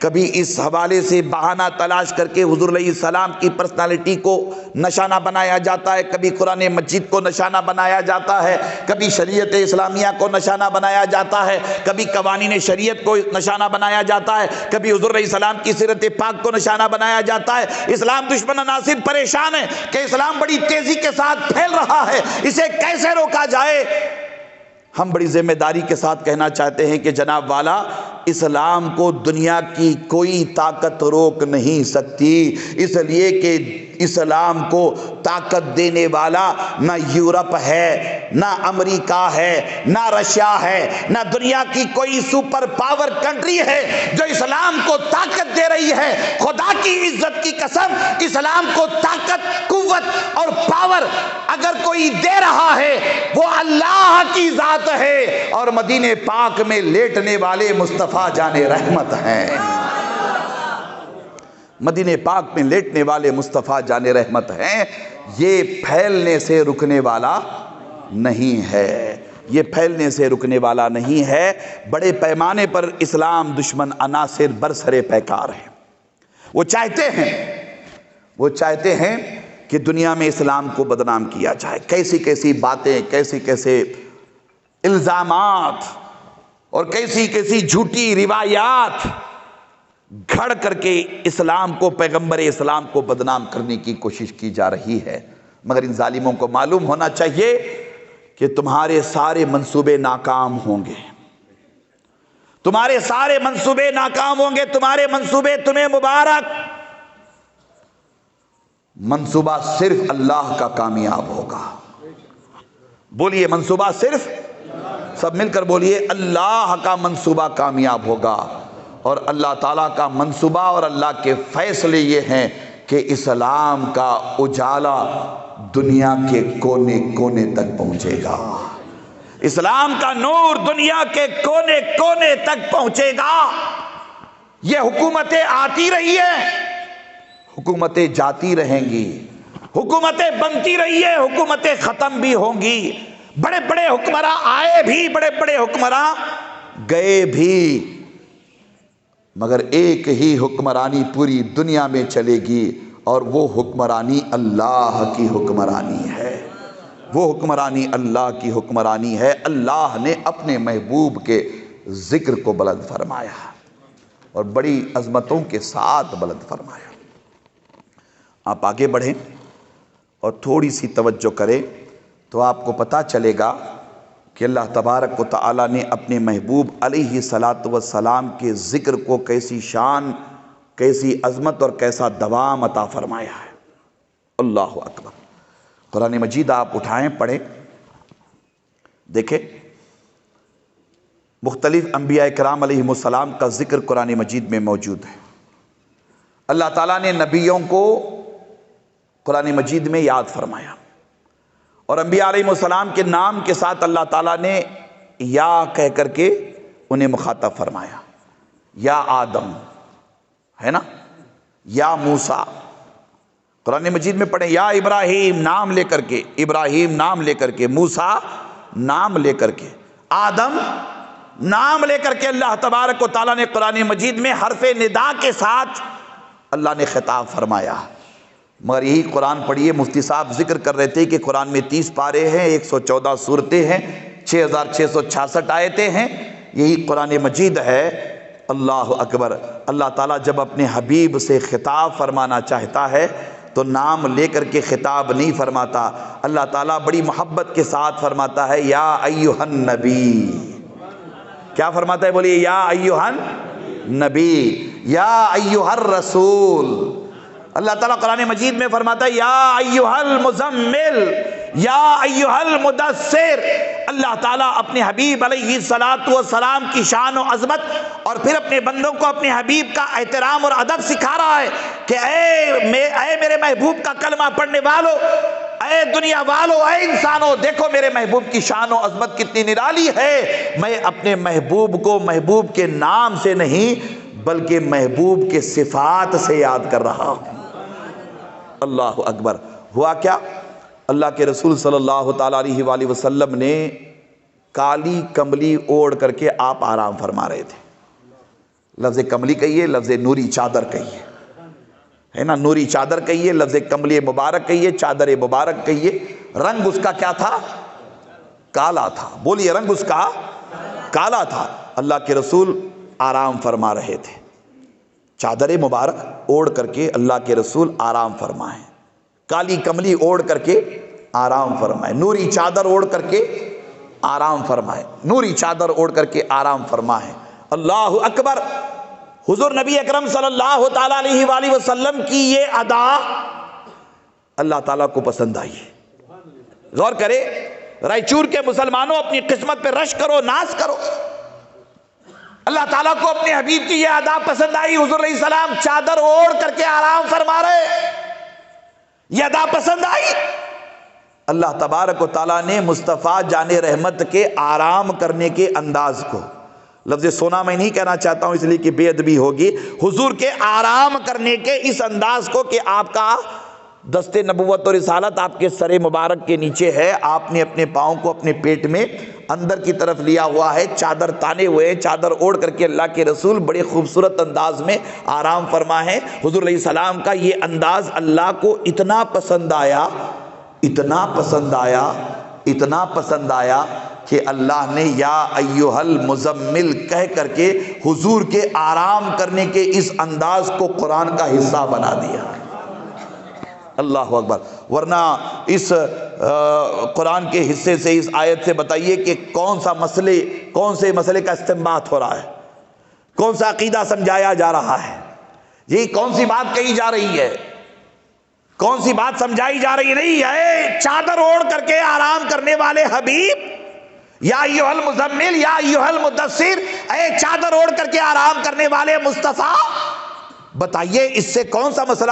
کبھی اس حوالے سے بہانہ تلاش کر کے حضور علیہ السلام کی پرسنالٹی کو نشانہ بنایا جاتا ہے، کبھی قرآن مجید کو نشانہ بنایا جاتا ہے، کبھی شریعت اسلامیہ کو نشانہ بنایا جاتا ہے، کبھی قوانین شریعت کو نشانہ بنایا جاتا ہے، کبھی حضور علیہ السلام کی سیرت پاک کو نشانہ بنایا جاتا ہے۔ اسلام دشمن عناصر پریشان ہے کہ اسلام بڑی تیزی کے ساتھ پھیل رہا ہے، اسے کیسے روکا جائے۔ ہم بڑی ذمہ داری کے ساتھ کہنا چاہتے ہیں کہ جناب والا، اسلام کو دنیا کی کوئی طاقت روک نہیں سکتی، اس لیے کہ اسلام کو طاقت دینے والا نہ یورپ ہے، نہ امریکہ ہے، نہ رشیا ہے، نہ دنیا کی کوئی سپر پاور کنٹری ہے جو اسلام کو طاقت دے رہی ہے۔ خدا کی عزت کی قسم، اسلام کو طاقت، قوت اور پاور اگر کوئی دے رہا ہے وہ اللہ کی ذات ہے، اور مدینے پاک میں لیٹنے والے مصطفیٰ جان رحمت ہیں۔ مدینے پاک میں لیٹنے والے مصطفیٰ جان رحمت ہیں۔ یہ پھیلنے سے رکنے والا نہیں ہے، یہ پھیلنے سے رکنے والا نہیں ہے۔ بڑے پیمانے پر اسلام دشمن عناصر برسر پیکار ہیں۔ وہ چاہتے ہیں کہ دنیا میں اسلام کو بدنام کیا جائے، کیسی کیسی باتیں، کیسے کیسے الزامات اور کیسی کیسی جھوٹی روایات گھڑ کر کے اسلام کو، پیغمبر اسلام کو بدنام کرنے کی کوشش کی جا رہی ہے۔ مگر ان ظالموں کو معلوم ہونا چاہیے کہ تمہارے سارے منصوبے ناکام ہوں گے، تمہارے سارے منصوبے ناکام ہوں گے، تمہارے منصوبے تمہیں مبارک۔ منصوبہ صرف اللہ کا کامیاب ہوگا۔ بولیے منصوبہ صرف، سب مل کر بولیے، اللہ کا منصوبہ کامیاب ہوگا۔ اور اللہ تعالیٰ کا منصوبہ اور اللہ کے فیصلے یہ ہیں کہ اسلام کا اجالا دنیا کے کونے کونے تک پہنچے گا، اسلام کا نور دنیا کے کونے کونے تک پہنچے گا۔ یہ حکومتیں آتی رہی ہیں، حکومتیں جاتی رہیں گی، حکومتیں بنتی رہی ہیں، حکومتیں ختم بھی ہوں گی، بڑے بڑے حکمراں آئے بھی، بڑے بڑے حکمراں گئے بھی، مگر ایک ہی حکمرانی پوری دنیا میں چلے گی، اور وہ حکمرانی اللہ کی حکمرانی ہے، وہ حکمرانی اللہ کی حکمرانی ہے۔ اللہ نے اپنے محبوب کے ذکر کو بلند فرمایا اور بڑی عظمتوں کے ساتھ بلند فرمایا۔ آپ آگے بڑھیں اور تھوڑی سی توجہ کریں تو آپ کو پتہ چلے گا کہ اللہ تبارک و تعالیٰ نے اپنے محبوب علیہ الصلاۃ والسلام کے ذکر کو کیسی شان، کیسی عظمت اور کیسا دوام عطا فرمایا ہے۔ اللہ اکبر۔ قرآن مجید آپ اٹھائیں، پڑھیں، دیکھیں مختلف انبیاء کرام علیہم السلام کا ذکر قرآن مجید میں موجود ہے۔ اللہ تعالیٰ نے نبیوں کو قرآن مجید میں یاد فرمایا، اور انبیاء علیہ السلام کے نام کے ساتھ اللہ تعالیٰ نے یا کہہ کر کے انہیں مخاطب فرمایا۔ یا آدم ہے نا، یا موسیٰ۔ قرآن مجید میں پڑھیں، یا ابراہیم نام لے کر کے، ابراہیم نام لے کر کے، موسیٰ نام لے کر کے، آدم نام لے کر کے اللہ تبارک و تعالیٰ نے قرآن مجید میں حرف ندا کے ساتھ اللہ نے خطاب فرمایا۔ مگر یہی قرآن پڑھیے، مفتی صاحب ذکر کر رہے تھے کہ قرآن میں 30 پارے ہیں، 114 سورتیں ہیں، 6666 آیتیں ہیں، یہی قرآن مجید ہے۔ اللہ اکبر۔ اللہ تعالیٰ جب اپنے حبیب سے خطاب فرمانا چاہتا ہے تو نام لے کر کے خطاب نہیں فرماتا، اللہ تعالیٰ بڑی محبت کے ساتھ فرماتا ہے یا ایھا النبی۔ کیا فرماتا ہے؟ بولیے، یا ایھا النبی، یا ایھا الرسول۔ اللہ تعالیٰ قرآن مجید میں فرماتا ہے یا ایھا المزمل، یا ایھا المدثر۔ اللہ تعالیٰ اپنے حبیب علیہ السلام کی شان و عظمت اور پھر اپنے بندوں کو اپنے حبیب کا احترام اور ادب سکھا رہا ہے کہ اے میرے محبوب کا کلمہ پڑھنے والوں، اے دنیا والوں، اے انسانوں، دیکھو میرے محبوب کی شان و عظمت کتنی نرالی ہے۔ میں اپنے محبوب کو محبوب کے نام سے نہیں بلکہ محبوب کے صفات سے یاد کر رہا ہوں۔ اللہ اکبر۔ ہوا کیا؟ اللہ کے رسول صلی اللہ تعالیٰ علیہ وآلہ وسلم نے کالی کملی اوڑھ کر کے آپ آرام فرما رہے تھے۔ لفظ کملی کہیے، لفظ نوری چادر کہیے، ہے نا، نوری چادر کہیے، لفظ کملی مبارک کہیے، چادر مبارک کہیے۔ رنگ اس کا کیا تھا؟ کالا تھا۔ بولیے، رنگ اس کا کالا تھا۔ اللہ کے رسول آرام فرما رہے تھے، چادر مبارک اوڑھ کر کے اللہ کے رسول آرام فرمائیں، کالی کملی اوڑھ کر کے آرام فرمائیں، نوری چادر اوڑھ کر کے آرام فرمائیں، نوری چادر اوڑھ کر کے آرام فرمائیں۔ اللہ اکبر۔ حضور نبی اکرم صلی اللہ تعالیٰ علیہ وآلہ وسلم کی یہ ادا اللہ تعالیٰ کو پسند آئی۔ غور کرے، رائچور کے مسلمانوں اپنی قسمت پہ رش کرو، ناز کرو۔ اللہ تعالیٰ کو اپنے حبیب کی یہ ادا پسند آئی۔ حضور علیہ السلام چادر اوڑھ کر کے آرام فرما رہے، یہ ادا پسند آئی۔ اللہ تبارک و تعالیٰ نے مصطفیٰ جان رحمت کے آرام کرنے کے انداز کو، لفظ سونا میں نہیں کہنا چاہتا ہوں اس لیے کہ بے ادبی ہوگی، حضور کے آرام کرنے کے اس انداز کو کہ آپ کا دست نبوت اور رسالت آپ کے سر مبارک کے نیچے ہے، آپ نے اپنے پاؤں کو اپنے پیٹ میں اندر کی طرف لیا ہوا ہے، چادر تانے ہوئے، چادر اوڑھ کر کے اللہ کے رسول بڑے خوبصورت انداز میں آرام فرما ہے۔ حضور علیہ السلام کا یہ انداز اللہ کو اتنا پسند آیا، اتنا پسند آیا، اتنا پسند آیا کہ اللہ نے یا ایھا المزمل کہہ کر کے حضور کے آرام کرنے کے اس انداز کو قرآن کا حصہ بنا دیا۔ اللہ اکبر۔ ورنہ اس قرآن کے حصے سے، اس آیت سے بتائیے کہ کون سے مسئلے کا استنباط ہو رہا ہے، کون سا عقیدہ سمجھایا جا رہا ہے، یہی کون سی بات کہی جا رہی ہے، کون سی بات سمجھائی جا رہی نہیں ہے؟ چادر اوڑھ کر کے آرام کرنے والے حبیب، یا ایھا المزمل، یا ایھا المدثر، اے چادر اوڑھ کر کے آرام کرنے والے مصطفیٰ، بتائیے اس سے کون سا مسئلہ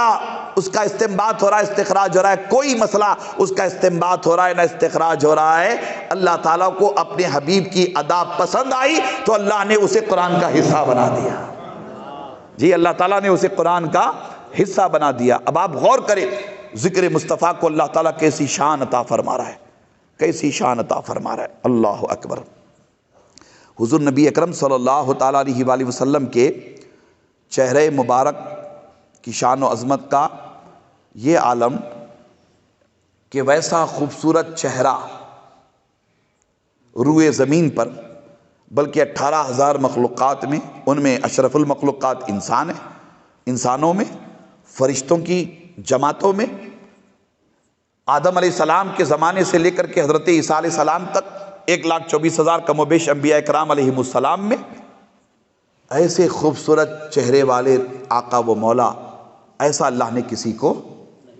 اس کا استنباط ہو رہا ہے، استخراج ہو رہا ہے؟ کوئی مسئلہ اس کا استنباط ہو رہا ہے نہ استخراج ہو رہا ہے۔ اللہ تعالیٰ کو اپنے حبیب کی ادا پسند آئی تو اللہ نے اسے قرآن کا حصہ بنا دیا۔ جی، اللہ تعالیٰ نے اسے قرآن کا حصہ بنا دیا۔ اب آپ غور کریں، ذکر مصطفیٰ کو اللہ تعالیٰ کیسی شان عطا فرما رہا ہے، کیسی شان عطا فرما رہا ہے۔ اللہ اکبر۔ حضور نبی اکرم صلی اللہ تعالیٰ علیہ وآلہ وسلم کے چہرے مبارک کی شان و عظمت کا یہ عالم کہ ویسا خوبصورت چہرہ روئے زمین پر، بلکہ 18,000 مخلوقات میں، ان میں اشرف المخلوقات انسان ہے، انسانوں میں فرشتوں کی جماعتوں میں آدم علیہ السلام کے زمانے سے لے کر کے حضرت عیسیٰ علیہ السلام تک 1,24,000 کم و بیش انبیاء کرام علیہم السلام میں ایسے خوبصورت چہرے والے آقا و مولا ایسا اللہ نے کسی کو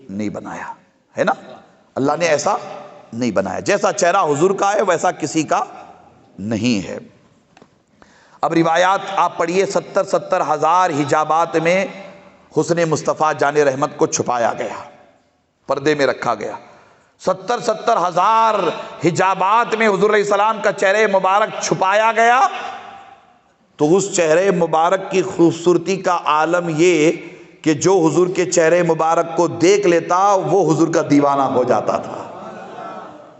نہیں بنایا ہے نا. اللہ نے ایسا نہیں بنایا. جیسا چہرہ حضور کا ہے ویسا کسی کا نہیں ہے. اب روایات آپ پڑھیے 70 ہزار حجابات میں حسن مصطفیٰ جان رحمت کو چھپایا گیا, پردے میں رکھا گیا. 70 ہزار حجابات میں حضور علیہ السلام کا چہرہ مبارک چھپایا گیا. تو اس چہرے مبارک کی خوبصورتی کا عالم یہ کہ جو حضور کے چہرے مبارک کو دیکھ لیتا وہ حضور کا دیوانہ ہو جاتا تھا,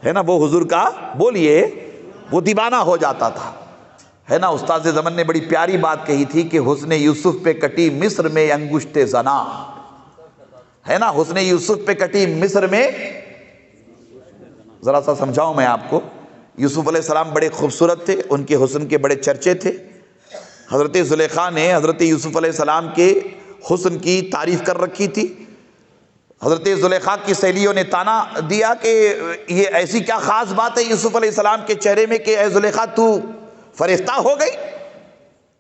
ہے نا. وہ حضور کا بولیے وہ دیوانہ ہو جاتا تھا, ہے نا. استاد زمن نے بڑی پیاری بات کہی تھی کہ حسن یوسف پہ کٹی مصر میں انگشت زنا, ہے نا. حسن یوسف پہ کٹی مصر میں, ذرا سا سمجھاؤں میں آپ کو. یوسف علیہ السلام بڑے خوبصورت تھے, ان کے حسن کے بڑے چرچے تھے. حضرت زلیخا نے حضرت یوسف علیہ السلام کے حسن کی تعریف کر رکھی تھی. حضرت زلیخا کی سہیلیوں نے تانا دیا کہ یہ ایسی کیا خاص بات ہے یوسف علیہ السلام کے چہرے میں کہ اے زلیخا تو فریفتہ ہو گئی.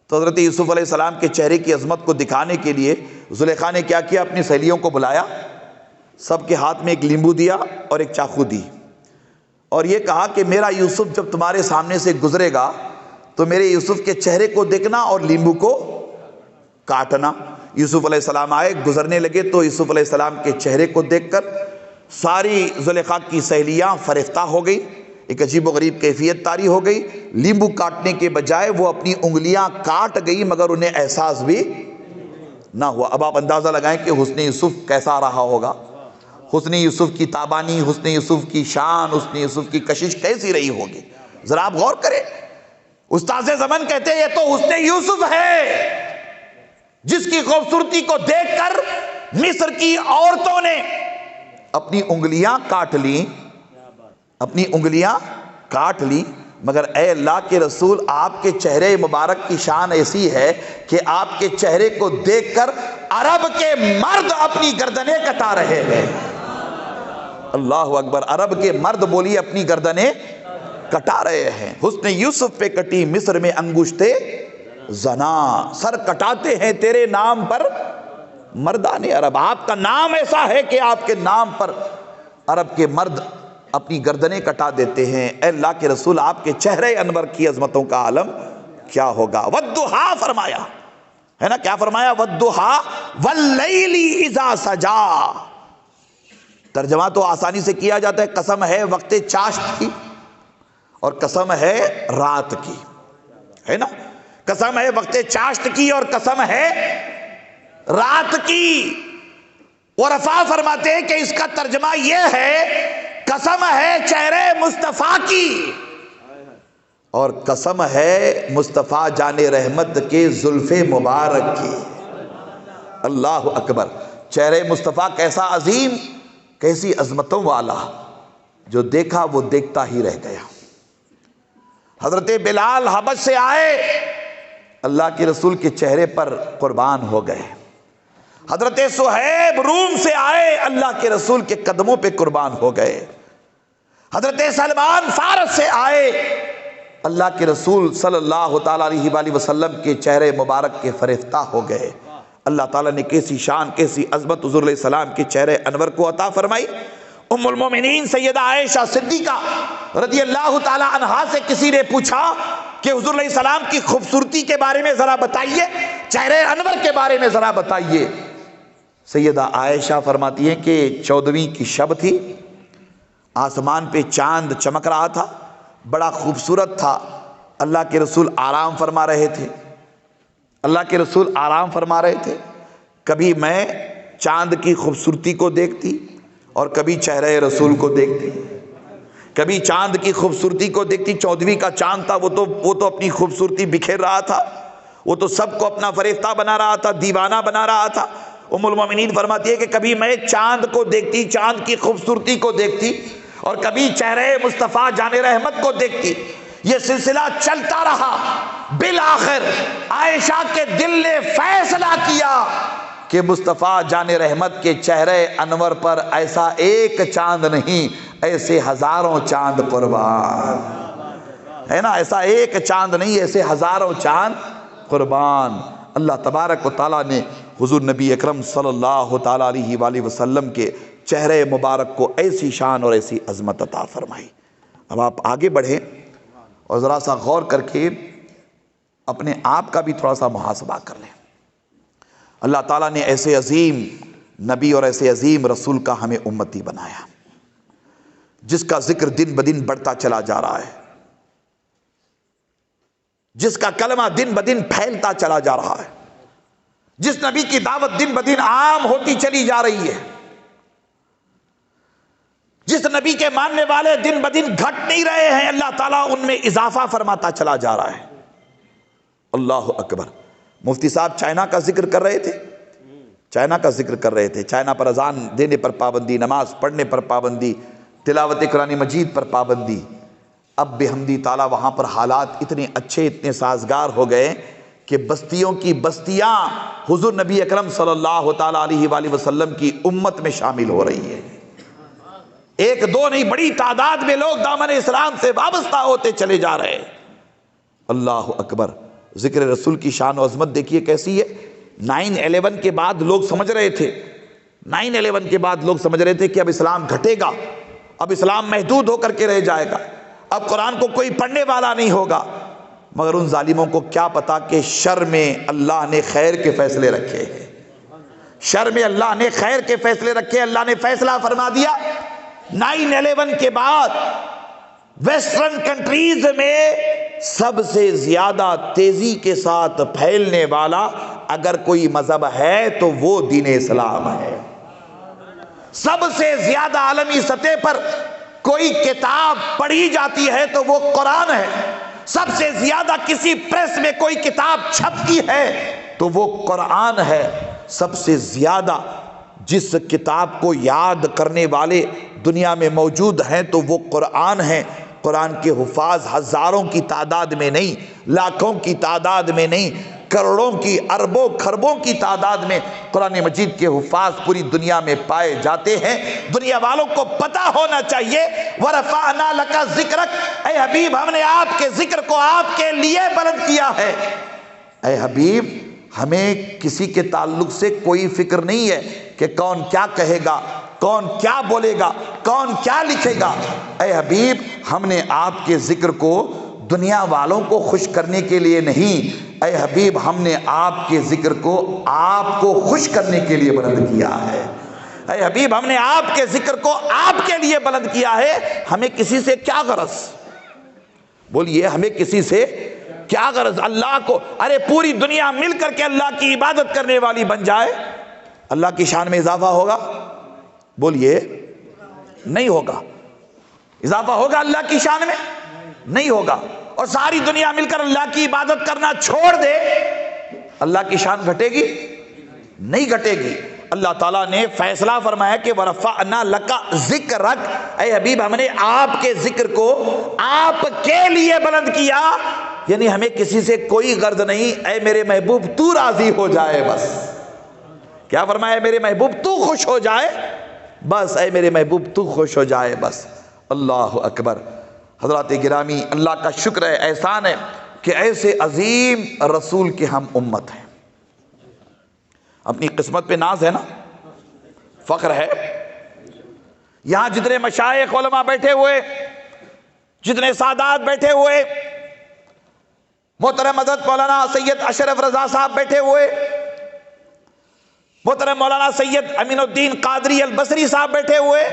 تو حضرت یوسف علیہ السلام کے چہرے کی عظمت کو دکھانے کے لیے زلیخا نے کیا کیا, اپنی سہیلیوں کو بلایا, سب کے ہاتھ میں ایک لیمبو دیا اور ایک چاقو دی, اور یہ کہا کہ میرا یوسف جب تمہارے سامنے سے گزرے گا تو میرے یوسف کے چہرے کو دیکھنا اور لیمبو کو کاٹنا. یوسف علیہ السلام آئے, گزرنے لگے تو یوسف علیہ السلام کے چہرے کو دیکھ کر ساری زلیخا کی سہیلیاں فریفتہ ہو گئی. ایک عجیب و غریب کیفیت طاری ہو گئی. لیمبو کاٹنے کے بجائے وہ اپنی انگلیاں کاٹ گئی مگر انہیں احساس بھی نہ ہوا. اب آپ اندازہ لگائیں کہ حسن یوسف کیسا رہا ہوگا. حسن یوسف کی تابانی, حسن یوسف کی شان, حسن یوسف کی کشش کیسی رہی ہوگی. ذرا آپ غور کریں. استاد زمن کہتے ہیں یہ تو حسن یوسف ہے جس کی خوبصورتی کو دیکھ کر مصر کی عورتوں نے اپنی انگلیاں کاٹ لی, اپنی انگلیاں کاٹ لی. مگر اے اللہ کے رسول, آپ کے چہرے مبارک کی شان ایسی ہے کہ آپ کے چہرے کو دیکھ کر عرب کے مرد اپنی گردنیں کٹا رہے ہیں. اللہ اکبر. عرب کے مرد بولیے اپنی گردنیں کٹا رہے ہیں. حسن یوسف پہ کٹی مصر میں انگشت زنا, سر کٹاتے ہیں تیرے نام پر مردان عرب. آپ کا نام ایسا ہے کہ آپ کے نام پر عرب کے مرد اپنی گردنیں کٹا دیتے ہیں. اے اللہ کے رسول, آپ کے چہرے انور کی عظمتوں کا عالم کیا ہوگا. والضحیٰ فرمایا, ہے نا, کیا فرمایا, والضحیٰ واللیل اذا سجا. ترجمہ تو آسانی سے کیا جاتا ہے, قسم ہے وقت چاشت کی اور قسم ہے رات کی, ہے نا. قسم ہے وقت چاشت کی اور قسم ہے رات کی. عرفا فرماتے ہیں کہ اس کا ترجمہ یہ ہے قسم ہے چہرے مصطفیٰ کی اور قسم ہے مصطفیٰ جان رحمت کے زلف مبارک کی. اللہ اکبر. چہرے مصطفیٰ کیسا عظیم, کیسی عظمتوں والا, جو دیکھا وہ دیکھتا ہی رہ گیا. حضرت بلال حبش سے آئے, اللہ کے رسول کے چہرے پر قربان ہو گئے. حضرت صہیب روم سے آئے, اللہ کے رسول کے قدموں پہ قربان ہو گئے. حضرت سلمان فارس سے آئے, اللہ کے رسول صلی اللہ تعالیٰ علیہ وآلہ وسلم کے چہرے مبارک کے فریفتہ ہو گئے. اللہ تعالیٰ نے کیسی شان, کیسی عظمت حضور علیہ السلام کے چہرے انور کو عطا فرمائی. ام المومنین سیدہ عائشہ صدیقہ رضی اللہ تعالیٰ عنہا سے کسی نے پوچھا کہ حضور علیہ السلام کی خوبصورتی کے بارے میں ذرا بتائیے, چہرے انور کے بارے میں ذرا بتائیے. سیدہ عائشہ فرماتی ہیں کہ 14ویں کی شب تھی, آسمان پہ چاند چمک رہا تھا, بڑا خوبصورت تھا. اللہ کے رسول آرام فرما رہے تھے, اللہ کے رسول آرام فرما رہے تھے. کبھی میں چاند کی خوبصورتی کو دیکھتی اور کبھی چہرے رسول کو دیکھتی. کبھی چاند کی خوبصورتی کو دیکھتی, 14ویں کا چاند تھا, وہ تو اپنی خوبصورتی بکھیر رہا تھا, وہ تو سب کو اپنا فریفتہ بنا رہا تھا, دیوانہ بنا رہا تھا. ام المومنین فرماتی ہے کہ کبھی میں چاند کو دیکھتی, چاند کی خوبصورتی کو دیکھتی, اور کبھی چہرے مصطفیٰ جان رحمت کو دیکھتی. یہ سلسلہ چلتا رہا. بالآخر عائشہ کے دل نے فیصلہ کیا کہ مصطفیٰ جان رحمت کے چہرے انور پر ایسا ایک چاند نہیں، ایسے ہزاروں چاند قربان ہے نا، ایسا ایک چاند نہیں، ایسے ہزاروں چاند قربان۔ اللہ تبارک و تعالیٰ نے حضور نبی اکرم صلی اللہ تعالیٰ علیہ وآلہ وسلم کے چہرے مبارک کو ایسی شان اور ایسی عظمت عطا فرمائی۔ اب آپ آگے بڑھیں اور ذرا سا غور کر کے اپنے آپ کا بھی تھوڑا سا محاسبہ کر لیں۔ اللہ تعالیٰ نے ایسے عظیم نبی اور ایسے عظیم رسول کا ہمیں امتی بنایا، جس کا ذکر دن بدن بڑھتا چلا جا رہا ہے، جس کا کلمہ دن بدن پھیلتا چلا جا رہا ہے، جس نبی کی دعوت دن بدن عام ہوتی چلی جا رہی ہے، جس نبی کے ماننے والے دن بدن گھٹ نہیں رہے ہیں، اللہ تعالیٰ ان میں اضافہ فرماتا چلا جا رہا ہے۔ اللہ اکبر۔ مفتی صاحب چائنا کا ذکر کر رہے تھے، چائنا کا ذکر کر رہے تھے، چائنا پر اذان دینے پر پابندی، نماز پڑھنے پر پابندی، تلاوت قرآن مجید پر پابندی۔ اب بحمدی تعالیٰ وہاں پر حالات اتنے اچھے، اتنے سازگار ہو گئے کہ بستیوں کی بستیاں حضور نبی اکرم صلی اللہ تعالیٰ علیہ وآلہ وسلم کی امت میں شامل ہو رہی ہے۔ ایک دو نہیں، بڑی تعداد میں لوگ دامن اسلام سے وابستہ ہوتے چلے جا رہے ہیں۔ اللہ اکبر۔ ذکر رسول کی شان و عظمت دیکھیے کیسی ہے۔ 9/11 کے بعد لوگ سمجھ رہے تھے، 9/11 کے بعد لوگ سمجھ رہے تھے کہ اب اسلام گھٹے گا، اب اسلام محدود ہو کر کے رہ جائے گا، اب قرآن کو کوئی پڑھنے والا نہیں ہوگا۔ مگر ان ظالموں کو کیا پتا کہ شر میں اللہ نے خیر کے فیصلے رکھے ہیں، شر میں اللہ نے خیر کے فیصلے رکھے۔ اللہ نے فیصلہ فرما دیا 9/11 کے بعد ویسٹرن کنٹریز میں سب سے زیادہ تیزی کے ساتھ پھیلنے والا اگر کوئی مذہب ہے تو وہ دین اسلام ہے۔ سب سے زیادہ عالمی سطح پر کوئی کتاب پڑھی جاتی ہے تو وہ قرآن ہے۔ سب سے زیادہ کسی پریس میں کوئی کتاب چھپتی ہے تو وہ قرآن ہے۔ سب سے زیادہ جس کتاب کو یاد کرنے والے دنیا میں موجود ہیں تو وہ قرآن ہے۔ قرآن کے حفاظ ہزاروں کی تعداد میں نہیں، لاکھوں کی تعداد میں نہیں، کروڑوں کی، اربوں خربوں کی تعداد میں قرآن مجید کے حفاظ پوری دنیا میں پائے جاتے ہیں۔ دنیا والوں کو پتہ ہونا چاہیے وَرَفَعْنَا لَكَ ذِكْرَكَ، اے حبیب ہم نے آپ کے ذکر کو آپ کے لیے بلند کیا ہے۔ اے حبیب ہمیں کسی کے تعلق سے کوئی فکر نہیں ہے کہ کون کیا کہے گا، کون کیا بولے گا، کون کیا لکھے گا۔ اے حبیب ہم نے آپ کے ذکر کو دنیا والوں کو خوش کرنے کے لیے نہیں، اے حبیب ہم نے آپ کے ذکر کو آپ کو خوش کرنے کے لیے بلند کیا ہے۔ اے حبیب ہم نے آپ کے ذکر کو آپ کے لیے بلند کیا ہے۔ ہمیں کسی سے کیا غرض؟ بولیے ہمیں کسی سے کیا غرض؟ اللہ کو، ارے پوری دنیا مل کر کے اللہ کی عبادت کرنے والی بن جائے، اللہ کی شان میں اضافہ ہوگا؟ بولیے نہیں ہوگا۔ اضافہ ہوگا اللہ کی شان میں؟ نہیں ہوگا۔ اور ساری دنیا مل کر اللہ کی عبادت کرنا چھوڑ دے، اللہ کی شان گھٹے گی؟ نہیں گھٹے گی۔ اللہ تعالیٰ نے فیصلہ فرمایا کہ وَرَفَعْنَا لَكَ ذِكْرَكَ، اے حبیب ہم نے آپ کے ذکر کو آپ کے لیے بلند کیا، یعنی ہمیں کسی سے کوئی غرض نہیں، اے میرے محبوب تو راضی ہو جائے بس۔ کیا فرمایا؟ میرے محبوب تو خوش ہو جائے بس، اے میرے محبوب تو خوش ہو جائے بس۔ اللہ اکبر۔ حضرات گرامی، اللہ کا شکر ہے، احسان ہے کہ ایسے عظیم رسول کے ہم امت ہیں۔ اپنی قسمت پہ ناز ہے نا، فخر ہے۔ یہاں جتنے مشائخ علماء بیٹھے ہوئے، جتنے سادات بیٹھے ہوئے، محترم حضرت مولانا سید اشرف رضا صاحب بیٹھے ہوئے، محترم مولانا سید امین الدین قادری البصری صاحب بیٹھے ہوئے،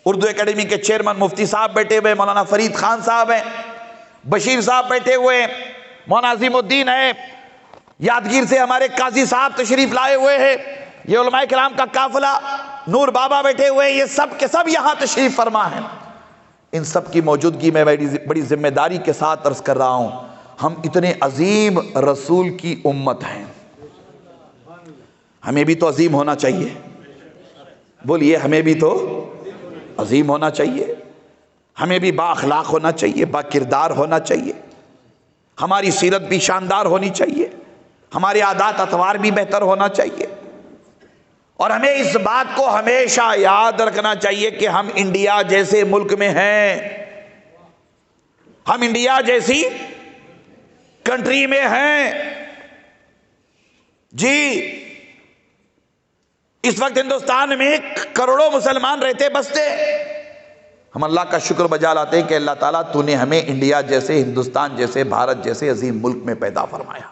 اردو اکیڈمی کے چیئرمین مفتی صاحب بیٹھے ہوئے، مولانا فرید خان صاحب ہیں، بشیر صاحب بیٹھے ہوئے، مولانا عظیم الدین ہے، یادگیر سے ہمارے قاضی صاحب تشریف لائے ہوئے ہیں، یہ علماء کرام کا قافلہ، نور بابا بیٹھے ہوئے، یہ سب کے سب یہاں تشریف فرما ہیں۔ ان سب کی موجودگی میں بڑی ذمہ داری کے ساتھ عرض کر رہا ہوں، ہم اتنے عظیم رسول کی امت ہیں، ہمیں بھی تو عظیم ہونا چاہیے۔ بولیے ہمیں بھی تو عظیم ہونا چاہیے، ہمیں بھی با اخلاق ہونا چاہیے، با کردار ہونا چاہیے، ہماری سیرت بھی شاندار ہونی چاہیے، ہمارے عادات اطوار بھی بہتر ہونا چاہیے۔ اور ہمیں اس بات کو ہمیشہ یاد رکھنا چاہیے کہ ہم انڈیا جیسے ملک میں ہیں، ہم انڈیا جیسی کنٹری میں ہیں جی۔ اس وقت ہندوستان میں کروڑوں مسلمان رہتے بستے، ہم اللہ کا شکر بجا لاتے ہیں کہ اللہ تعالیٰ تو نے ہمیں انڈیا جیسے، ہندوستان جیسے، بھارت جیسے عظیم ملک میں پیدا فرمایا۔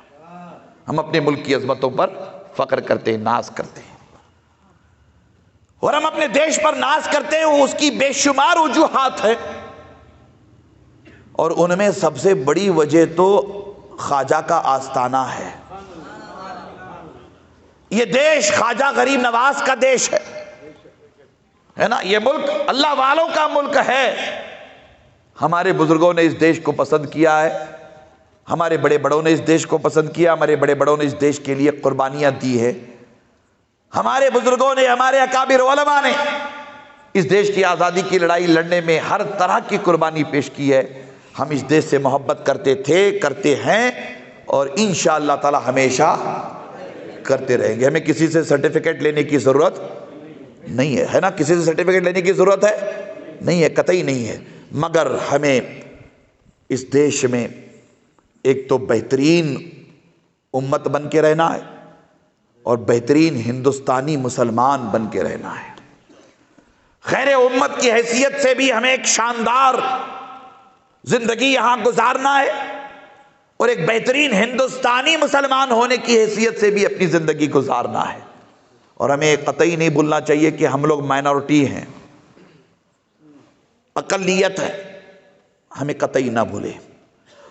ہم اپنے ملک کی عظمتوں پر فخر کرتے ہیں، ناز کرتے ہیں، اور ہم اپنے دیش پر ناز کرتے ہیں، اس کی بے شمار وجوہات ہیں، اور ان میں سب سے بڑی وجہ تو خواجہ کا آستانہ ہے۔ یہ دیش خواجہ غریب نواز کا دیش ہے نا، یہ ملک اللہ والوں کا ملک ہے۔ ہمارے بزرگوں نے اس دیش کو پسند کیا ہے، ہمارے بڑے بڑوں نے اس دیش کو پسند کیا، ہمارے بڑے بڑوں نے اس دیش کے لیے قربانیاں دی ہے، ہمارے بزرگوں نے، ہمارے اکابر علماء نے اس دیش کی آزادی کی لڑائی لڑنے میں ہر طرح کی قربانی پیش کی ہے۔ ہم اس دیش سے محبت کرتے تھے، کرتے ہیں، اور انشاءاللہ تعالی ہمیشہ کرتے رہیں گے۔ ہمیں کسی سے سرٹیفکیٹ لینے کی ضرورت نہیں ہے نا، کسی سے سرٹیفکیٹ لینے کی ضرورت ہے نہیں ہے، قطعی نہیں ہے، مگر ہمیں اس دیش میں ایک تو بہترین امت بن کے رہنا ہے، اور بہترین ہندوستانی مسلمان بن کے رہنا ہے۔ خیر امت کی حیثیت سے بھی ہمیں ایک شاندار زندگی یہاں گزارنا ہے، اور ایک بہترین ہندوستانی مسلمان ہونے کی حیثیت سے بھی اپنی زندگی گزارنا ہے۔ اور ہمیں قطعی نہیں بھولنا چاہیے کہ ہم لوگ مائنورٹی ہیں، اقلیت ہے، ہمیں قطعی نہ بھولیں۔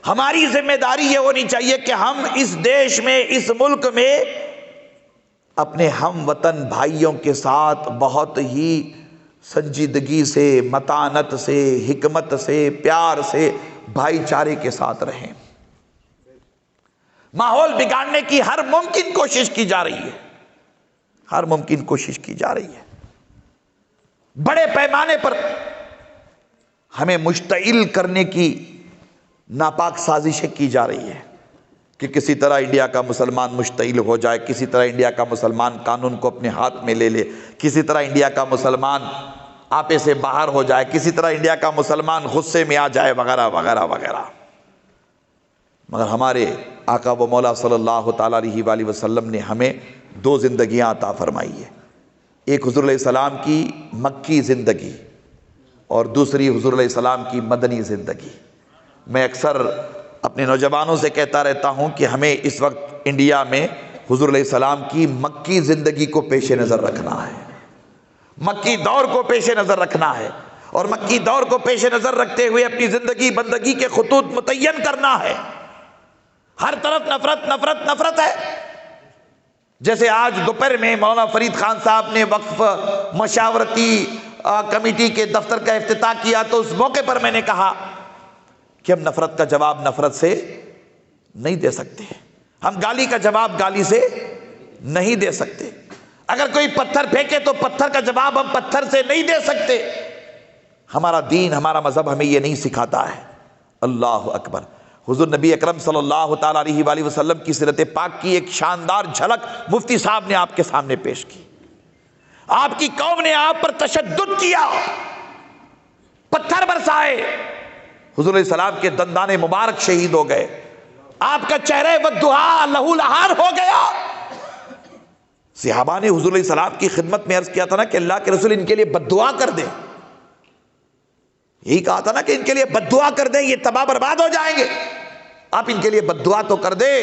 ہماری ذمہ داری یہ ہونی چاہیے کہ ہم اس دیش میں، اس ملک میں اپنے ہم وطن بھائیوں کے ساتھ بہت ہی سنجیدگی سے، متانت سے، حکمت سے، پیار سے، بھائی چارے کے ساتھ رہیں۔ ماحول بگاڑنے کی ہر ممکن کوشش کی جا رہی ہے، ہر ممکن کوشش کی جا رہی ہے، بڑے پیمانے پر ہمیں مشتعل کرنے کی ناپاک سازشیں کی جا رہی ہیں کہ کسی طرح انڈیا کا مسلمان مشتعل ہو جائے، کسی طرح انڈیا کا مسلمان قانون کو اپنے ہاتھ میں لے لے، کسی طرح انڈیا کا مسلمان آپے سے باہر ہو جائے، کسی طرح انڈیا کا مسلمان غصے میں آ جائے، وغیرہ وغیرہ وغیرہ۔ مگر ہمارے آقا و مولا صلی اللہ تعالیٰ علیہ وآلہ وسلم نے ہمیں دو زندگیاں عطا فرمائی ہے، ایک حضور علیہ السلام کی مکی زندگی اور دوسری حضور علیہ السلام کی مدنی زندگی۔ میں اکثر اپنے نوجوانوں سے کہتا رہتا ہوں کہ ہمیں اس وقت انڈیا میں حضور علیہ السلام کی مکی زندگی کو پیش نظر رکھنا ہے، مکی دور کو پیش نظر رکھنا ہے، اور مکی دور کو پیش نظر رکھتے ہوئے اپنی زندگی بندگی کے خطوط متعین کرنا ہے۔ ہر طرف نفرت نفرت نفرت ہے۔ جیسے آج دوپہر میں مولانا فرید خان صاحب نے وقف مشاورتی کمیٹی کے دفتر کا افتتاح کیا، تو اس موقع پر میں نے کہا کہ ہم نفرت کا جواب نفرت سے نہیں دے سکتے، ہم گالی کا جواب گالی سے نہیں دے سکتے، اگر کوئی پتھر پھینکے تو پتھر کا جواب ہم پتھر سے نہیں دے سکتے۔ ہمارا دین، ہمارا مذہب ہمیں یہ نہیں سکھاتا ہے۔ اللہ اکبر۔ حضور نبی اکرم صلی اللہ تعالیٰ علیہ وآلہ وسلم کی سیرت پاک کی ایک شاندار جھلک مفتی صاحب نے آپ کے سامنے پیش کی۔ آپ کی قوم نے آپ پر تشدد کیا، پتھر برسائے، حضور علیہ السلام کے دندان مبارک شہید ہو گئے، آپ کا چہرہ والدعا لہو لہار ہو گیا۔ صحابہ نے حضور علیہ السلام کی خدمت میں عرض کیا تھا نا کہ اللہ کے رسول ان کے لیے بد دعا کر دیں، یہی کہا تھا نا کہ ان کے لیے بد دعا کر دیں، یہ تباہ برباد ہو جائیں گے، آپ ان کے لیے بد دعا تو کر دیں۔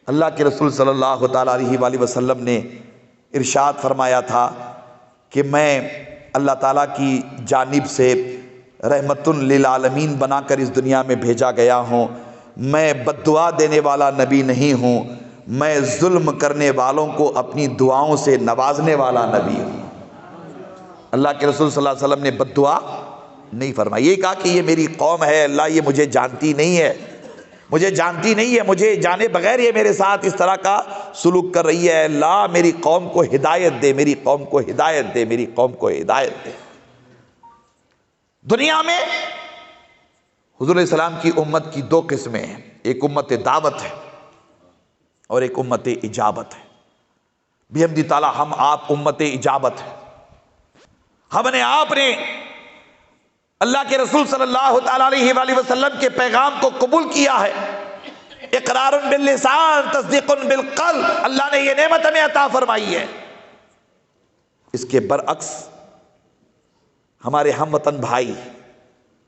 اللہ کے رسول صلی اللہ تعالیٰ علیہ وآلہ وسلم نے ارشاد فرمایا تھا کہ میں اللہ تعالیٰ کی جانب سے رحمت للعالمین بنا کر اس دنیا میں بھیجا گیا ہوں، میں بد دعا دینے والا نبی نہیں ہوں، میں ظلم کرنے والوں کو اپنی دعاؤں سے نوازنے والا نبی ہوں۔ اللہ کے رسول صلی اللہ علیہ وسلم نے بد دعا نہیں فرمائی، یہ کہا کہ یہ میری قوم ہے، اللہ یہ مجھے جانتی نہیں ہے، مجھے جانتی نہیں ہے، مجھے جانے بغیر یہ میرے ساتھ اس طرح کا سلوک کر رہی ہے، اللہ میری قوم کو ہدایت دے، میری قوم کو ہدایت دے، میری قوم کو ہدایت دے۔ دنیا میں حضور علیہ السلام کی امت کی دو قسمیں ہیں، ایک امت دعوت ہے اور ایک امت اجابت ہے۔ بحمد تعالیٰ ہم آپ امت اجابت ہیں، ہم نے آپ نے اللہ کے رسول صلی اللہ تعالیٰ علیہ وآلہ وسلم کے پیغام کو قبول کیا ہے، اقرار باللسان تصدیق بالقلب، اللہ نے یہ نعمت ہمیں عطا فرمائی ہے۔ اس کے برعکس ہمارے ہم وطن بھائی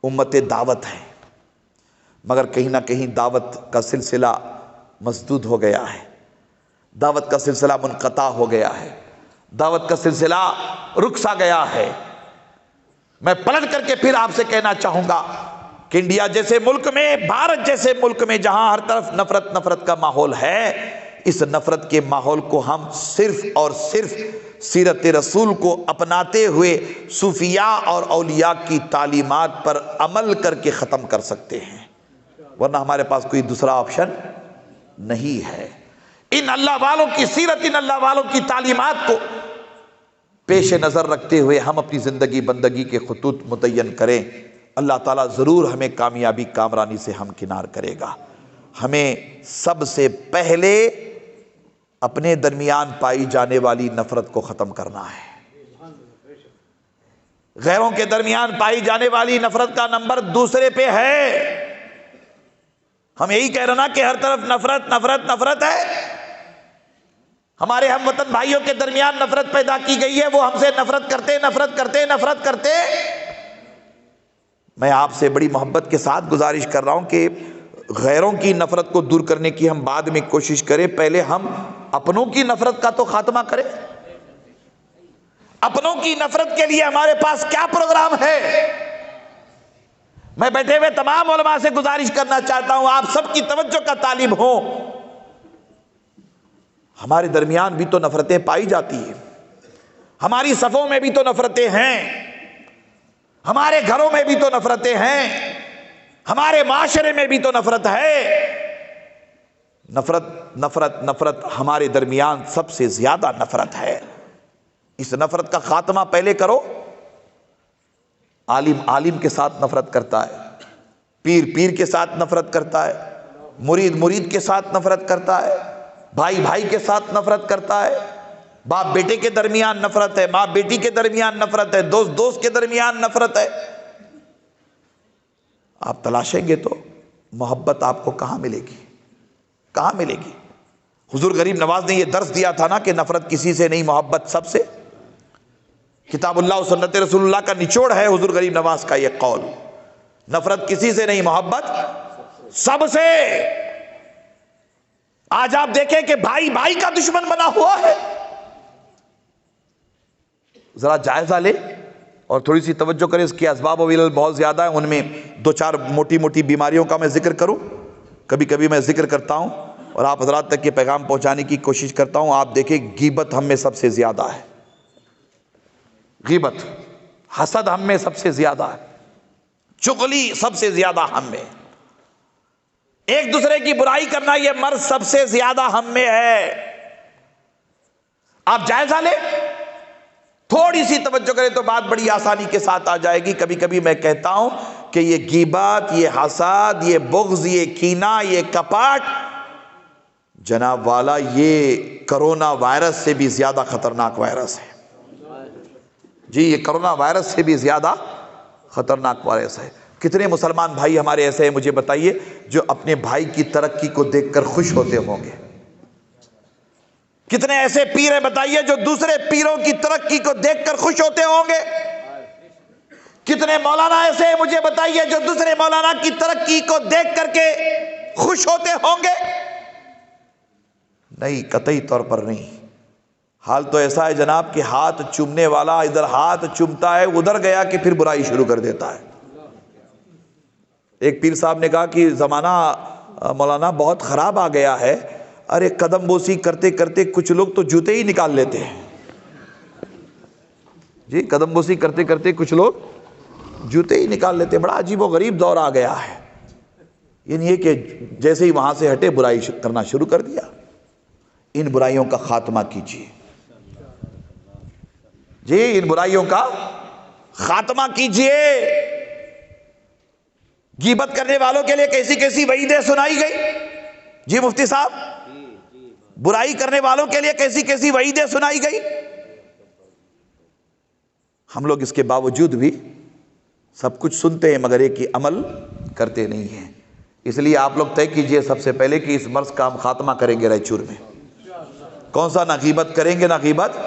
امت دعوت ہیں، مگر کہیں نہ کہیں دعوت کا سلسلہ مسدود ہو گیا ہے، دعوت کا سلسلہ منقطع ہو گیا ہے، دعوت کا سلسلہ رک سا گیا ہے۔ میں پلٹ کر کے پھر آپ سے کہنا چاہوں گا کہ انڈیا جیسے ملک میں، بھارت جیسے ملک میں جہاں ہر طرف نفرت کا ماحول ہے، اس نفرت کے ماحول کو ہم صرف اور صرف سیرت رسول کو اپناتے ہوئے صوفیاء اور اولیاء کی تعلیمات پر عمل کر کے ختم کر سکتے ہیں، ورنہ ہمارے پاس کوئی دوسرا آپشن نہیں ہے۔ ان اللہ والوں کی سیرت، ان اللہ والوں کی تعلیمات کو پیش نظر رکھتے ہوئے ہم اپنی زندگی بندگی کے خطوط متعین کریں، اللہ تعالیٰ ضرور ہمیں کامیابی کامرانی سے ہمکنار کرے گا۔ ہمیں سب سے پہلے اپنے درمیان پائی جانے والی نفرت کو ختم کرنا ہے۔ غیروں کے درمیان پائی جانے والی نفرت کا نمبر دوسرے پہ ہے۔ ہم یہی کہہ رہے نا کہ ہر طرف نفرت نفرت نفرت ہے، ہمارے ہم وطن بھائیوں کے درمیان نفرت پیدا کی گئی ہے، وہ ہم سے نفرت کرتے نفرت کرتے نفرت کرتے۔ میں آپ سے بڑی محبت کے ساتھ گزارش کر رہا ہوں کہ غیروں کی نفرت کو دور کرنے کی ہم بعد میں کوشش کریں، پہلے ہم اپنوں کی نفرت کا تو خاتمہ کریں۔ اپنوں کی نفرت کے لیے ہمارے پاس کیا پروگرام ہے؟ میں بیٹھے ہوئے تمام علماء سے گزارش کرنا چاہتا ہوں، آپ سب کی توجہ کا طالب ہوں، ہمارے درمیان بھی تو نفرتیں پائی جاتی ہیں، ہماری صفوں میں بھی تو نفرتیں ہیں، ہمارے گھروں میں بھی تو نفرتیں ہیں، ہمارے معاشرے میں بھی تو نفرت ہے۔ نفرت نفرت نفرت ہمارے درمیان سب سے زیادہ نفرت ہے۔ اس نفرت کا خاتمہ پہلے کرو۔ عالم عالم کے ساتھ نفرت کرتا ہے، پیر پیر کے ساتھ نفرت کرتا ہے، مرید مرید کے ساتھ نفرت کرتا ہے، بھائی بھائی کے ساتھ نفرت کرتا ہے، باپ بیٹے کے درمیان نفرت ہے، ماں بیٹی کے درمیان نفرت ہے، دوست دوست کے درمیان نفرت ہے۔ آپ تلاشیں گے تو محبت آپ کو کہاں ملے گی؟ کہاں ملے گی؟ حضور غریب نواز نے یہ درس دیا تھا نا کہ نفرت کسی سے نہیں، محبت سب سے۔ کتاب اللہ و سنت رسول اللہ کا نچوڑ ہے حضور غریب نواز کا یہ قول، نفرت کسی سے نہیں، محبت سب سے۔ آج آپ دیکھیں کہ بھائی بھائی کا دشمن بنا ہوا ہے۔ ذرا جائزہ لے اور تھوڑی سی توجہ کریں، اس کے اسباب و علل بہت زیادہ ہیں، ان میں دو چار موٹی موٹی بیماریوں کا میں ذکر کروں، کبھی کبھی میں ذکر کرتا ہوں اور آپ حضرات تک یہ پیغام پہنچانے کی کوشش کرتا ہوں۔ آپ دیکھیں غیبت ہم میں سب سے زیادہ ہے، غیبت، حسد ہم میں سب سے زیادہ ہے، چغلی سب سے زیادہ ہم میں، ایک دوسرے کی برائی کرنا یہ مرض سب سے زیادہ ہم میں ہے۔ آپ جائزہ لیں، تھوڑی سی توجہ کریں تو بات بڑی آسانی کے ساتھ آ جائے گی۔ کبھی کبھی میں کہتا ہوں کہ یہ غیبت، یہ حسد، یہ بغض، یہ کینہ، یہ کپٹ، جناب والا یہ کرونا وائرس سے بھی زیادہ خطرناک وائرس ہے۔ جی یہ کرونا وائرس سے بھی زیادہ خطرناک وائرس ہے۔ کتنے مسلمان بھائی ہمارے ایسے ہیں مجھے بتائیے جو اپنے بھائی کی ترقی کو دیکھ کر خوش ہوتے ہوں گے؟ کتنے ایسے پیر ہیں بتائیے جو دوسرے پیروں کی ترقی کو دیکھ کر خوش ہوتے ہوں گے؟ کتنے مولانا ایسے ہیں مجھے بتائیے جو دوسرے مولانا کی ترقی کو دیکھ کر کے خوش ہوتے ہوں گے؟ نہیں، قطعی طور پر نہیں۔ حال تو ایسا ہے جناب کہ ہاتھ چومنے والا ادھر ہاتھ چومتا ہے، ادھر گیا کہ پھر برائی شروع کر دیتا ہے۔ ایک پیر صاحب نے کہا کہ زمانہ مولانا بہت خراب آ گیا ہے، ارے قدم بوسی کرتے کرتے کچھ لوگ تو جوتے ہی نکال لیتے ہیں۔ جی قدم بوسی کرتے کرتے کچھ لوگ جوتے ہی نکال لیتے ہیں، بڑا عجیب و غریب دور آ گیا ہے۔ یعنی یہ کہ جیسے ہی وہاں سے ہٹے برائی کرنا شروع کر دیا۔ ان برائیوں کا خاتمہ کیجیے، جی ان برائیوں کا خاتمہ کیجیے۔ غیبت کرنے والوں کے لیے کیسی کیسی وعیدیں سنائی گئی؟ جی مفتی صاحب، برائی کرنے والوں کے لیے کیسی کیسی وعیدیں سنائی گئی. ہم لوگ اس کے باوجود بھی سب کچھ سنتے ہیں مگر ایک ہی عمل کرتے نہیں ہیں. اس لیے آپ لوگ طے کیجئے سب سے پہلے کہ اس مرض کا ہم خاتمہ کریں گے رائچور میں. کون سا؟ نہ غیبت کریں گے نہ غیبت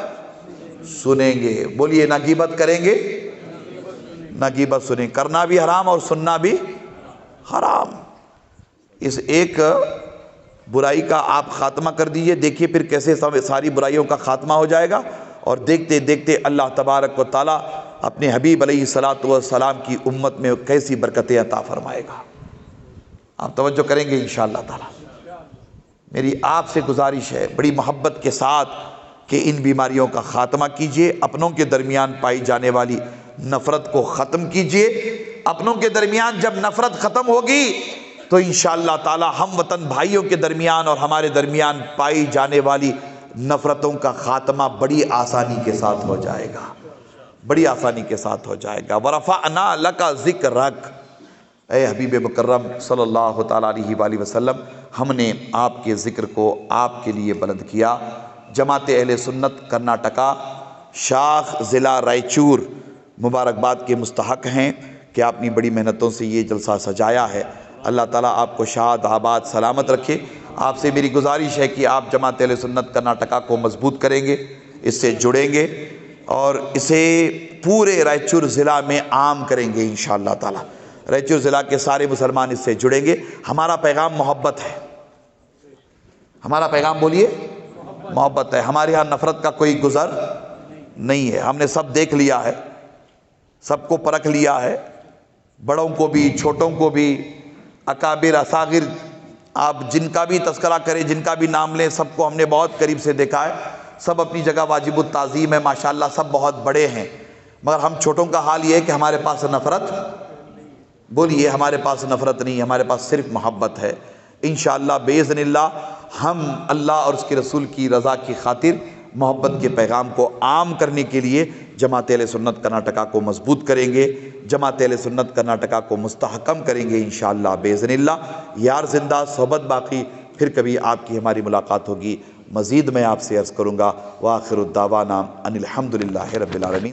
سنیں گے. بولیے نہ غیبت کریں گے نہ غیبت سنیں. کرنا بھی حرام اور سننا بھی حرام. اس ایک برائی کا آپ خاتمہ کر دیجئے, دیکھیے پھر کیسے ساری برائیوں کا خاتمہ ہو جائے گا. اور دیکھتے دیکھتے اللہ تبارک و تعالیٰ اپنے حبیب علیہ الصلاۃ والسلام کی امت میں کیسی برکتیں عطا فرمائے گا. آپ توجہ کریں گے انشاءاللہ تعالیٰ. میری آپ سے گزارش ہے بڑی محبت کے ساتھ کہ ان بیماریوں کا خاتمہ کیجئے. اپنوں کے درمیان پائی جانے والی نفرت کو ختم کیجئے. اپنوں کے درمیان جب نفرت ختم ہوگی تو انشاءاللہ تعالی ہم وطن بھائیوں کے درمیان اور ہمارے درمیان پائی جانے والی نفرتوں کا خاتمہ بڑی آسانی کے ساتھ ہو جائے گا. بڑی آسانی کے ساتھ ہو جائے گا. وَرَفَعْنَا لَكَ ذِكْرَكَ. اے حبیب مکرم صلی اللہ تعالیٰ علیہ وآلہ وسلم, ہم نے آپ کے ذکر کو آپ کے لیے بلند کیا. جماعت اہل سنت کرناٹکا شاخ ضلع رائچور مبارکباد کے مستحق ہیں کہ آپ نے بڑی محنتوں سے یہ جلسہ سجایا ہے. اللہ تعالیٰ آپ کو شاد آباد سلامت رکھے. آپ سے میری گزارش ہے کہ آپ جماعت اہل سنت کرناٹکا کو مضبوط کریں گے, اس سے جڑیں گے اور اسے پورے رائچور ضلع میں عام کریں گے انشاءاللہ تعالیٰ. رائچور ضلع کے سارے مسلمان اس سے جڑیں گے. ہمارا پیغام محبت ہے. ہمارا پیغام بولیے محبت ہے. ہمارے ہاں نفرت کا کوئی گزر نہیں ہے. ہم نے سب دیکھ لیا ہے, سب کو پرکھ لیا ہے, بڑوں کو بھی چھوٹوں کو بھی, اکابر اصاغر آپ جن کا بھی تذکرہ کریں, جن کا بھی نام لیں, سب کو ہم نے بہت قریب سے دیکھا ہے. سب اپنی جگہ واجب التعظیم ہے ماشاءاللہ, سب بہت بڑے ہیں. مگر ہم چھوٹوں کا حال یہ ہے کہ ہمارے پاس نفرت, بولیے ہمارے پاس نفرت نہیں, ہمارے پاس صرف محبت ہے. انشاءاللہ باذن اللہ ہم اللہ اور اس کے رسول کی رضا کی خاطر محبت کے پیغام کو عام کرنے کے لیے جماعت اہل سنت کرناٹکا کو مضبوط کریں گے, جماعت اہل سنت کرناٹکا کو مستحکم کریں گے انشاءاللہ باذن اللہ. یار زندہ صحبت باقی, پھر کبھی آپ کی ہماری ملاقات ہوگی. مزید میں آپ سے عرض کروں گا وآخر الدعوانا ان الحمدللہ رب العالمین.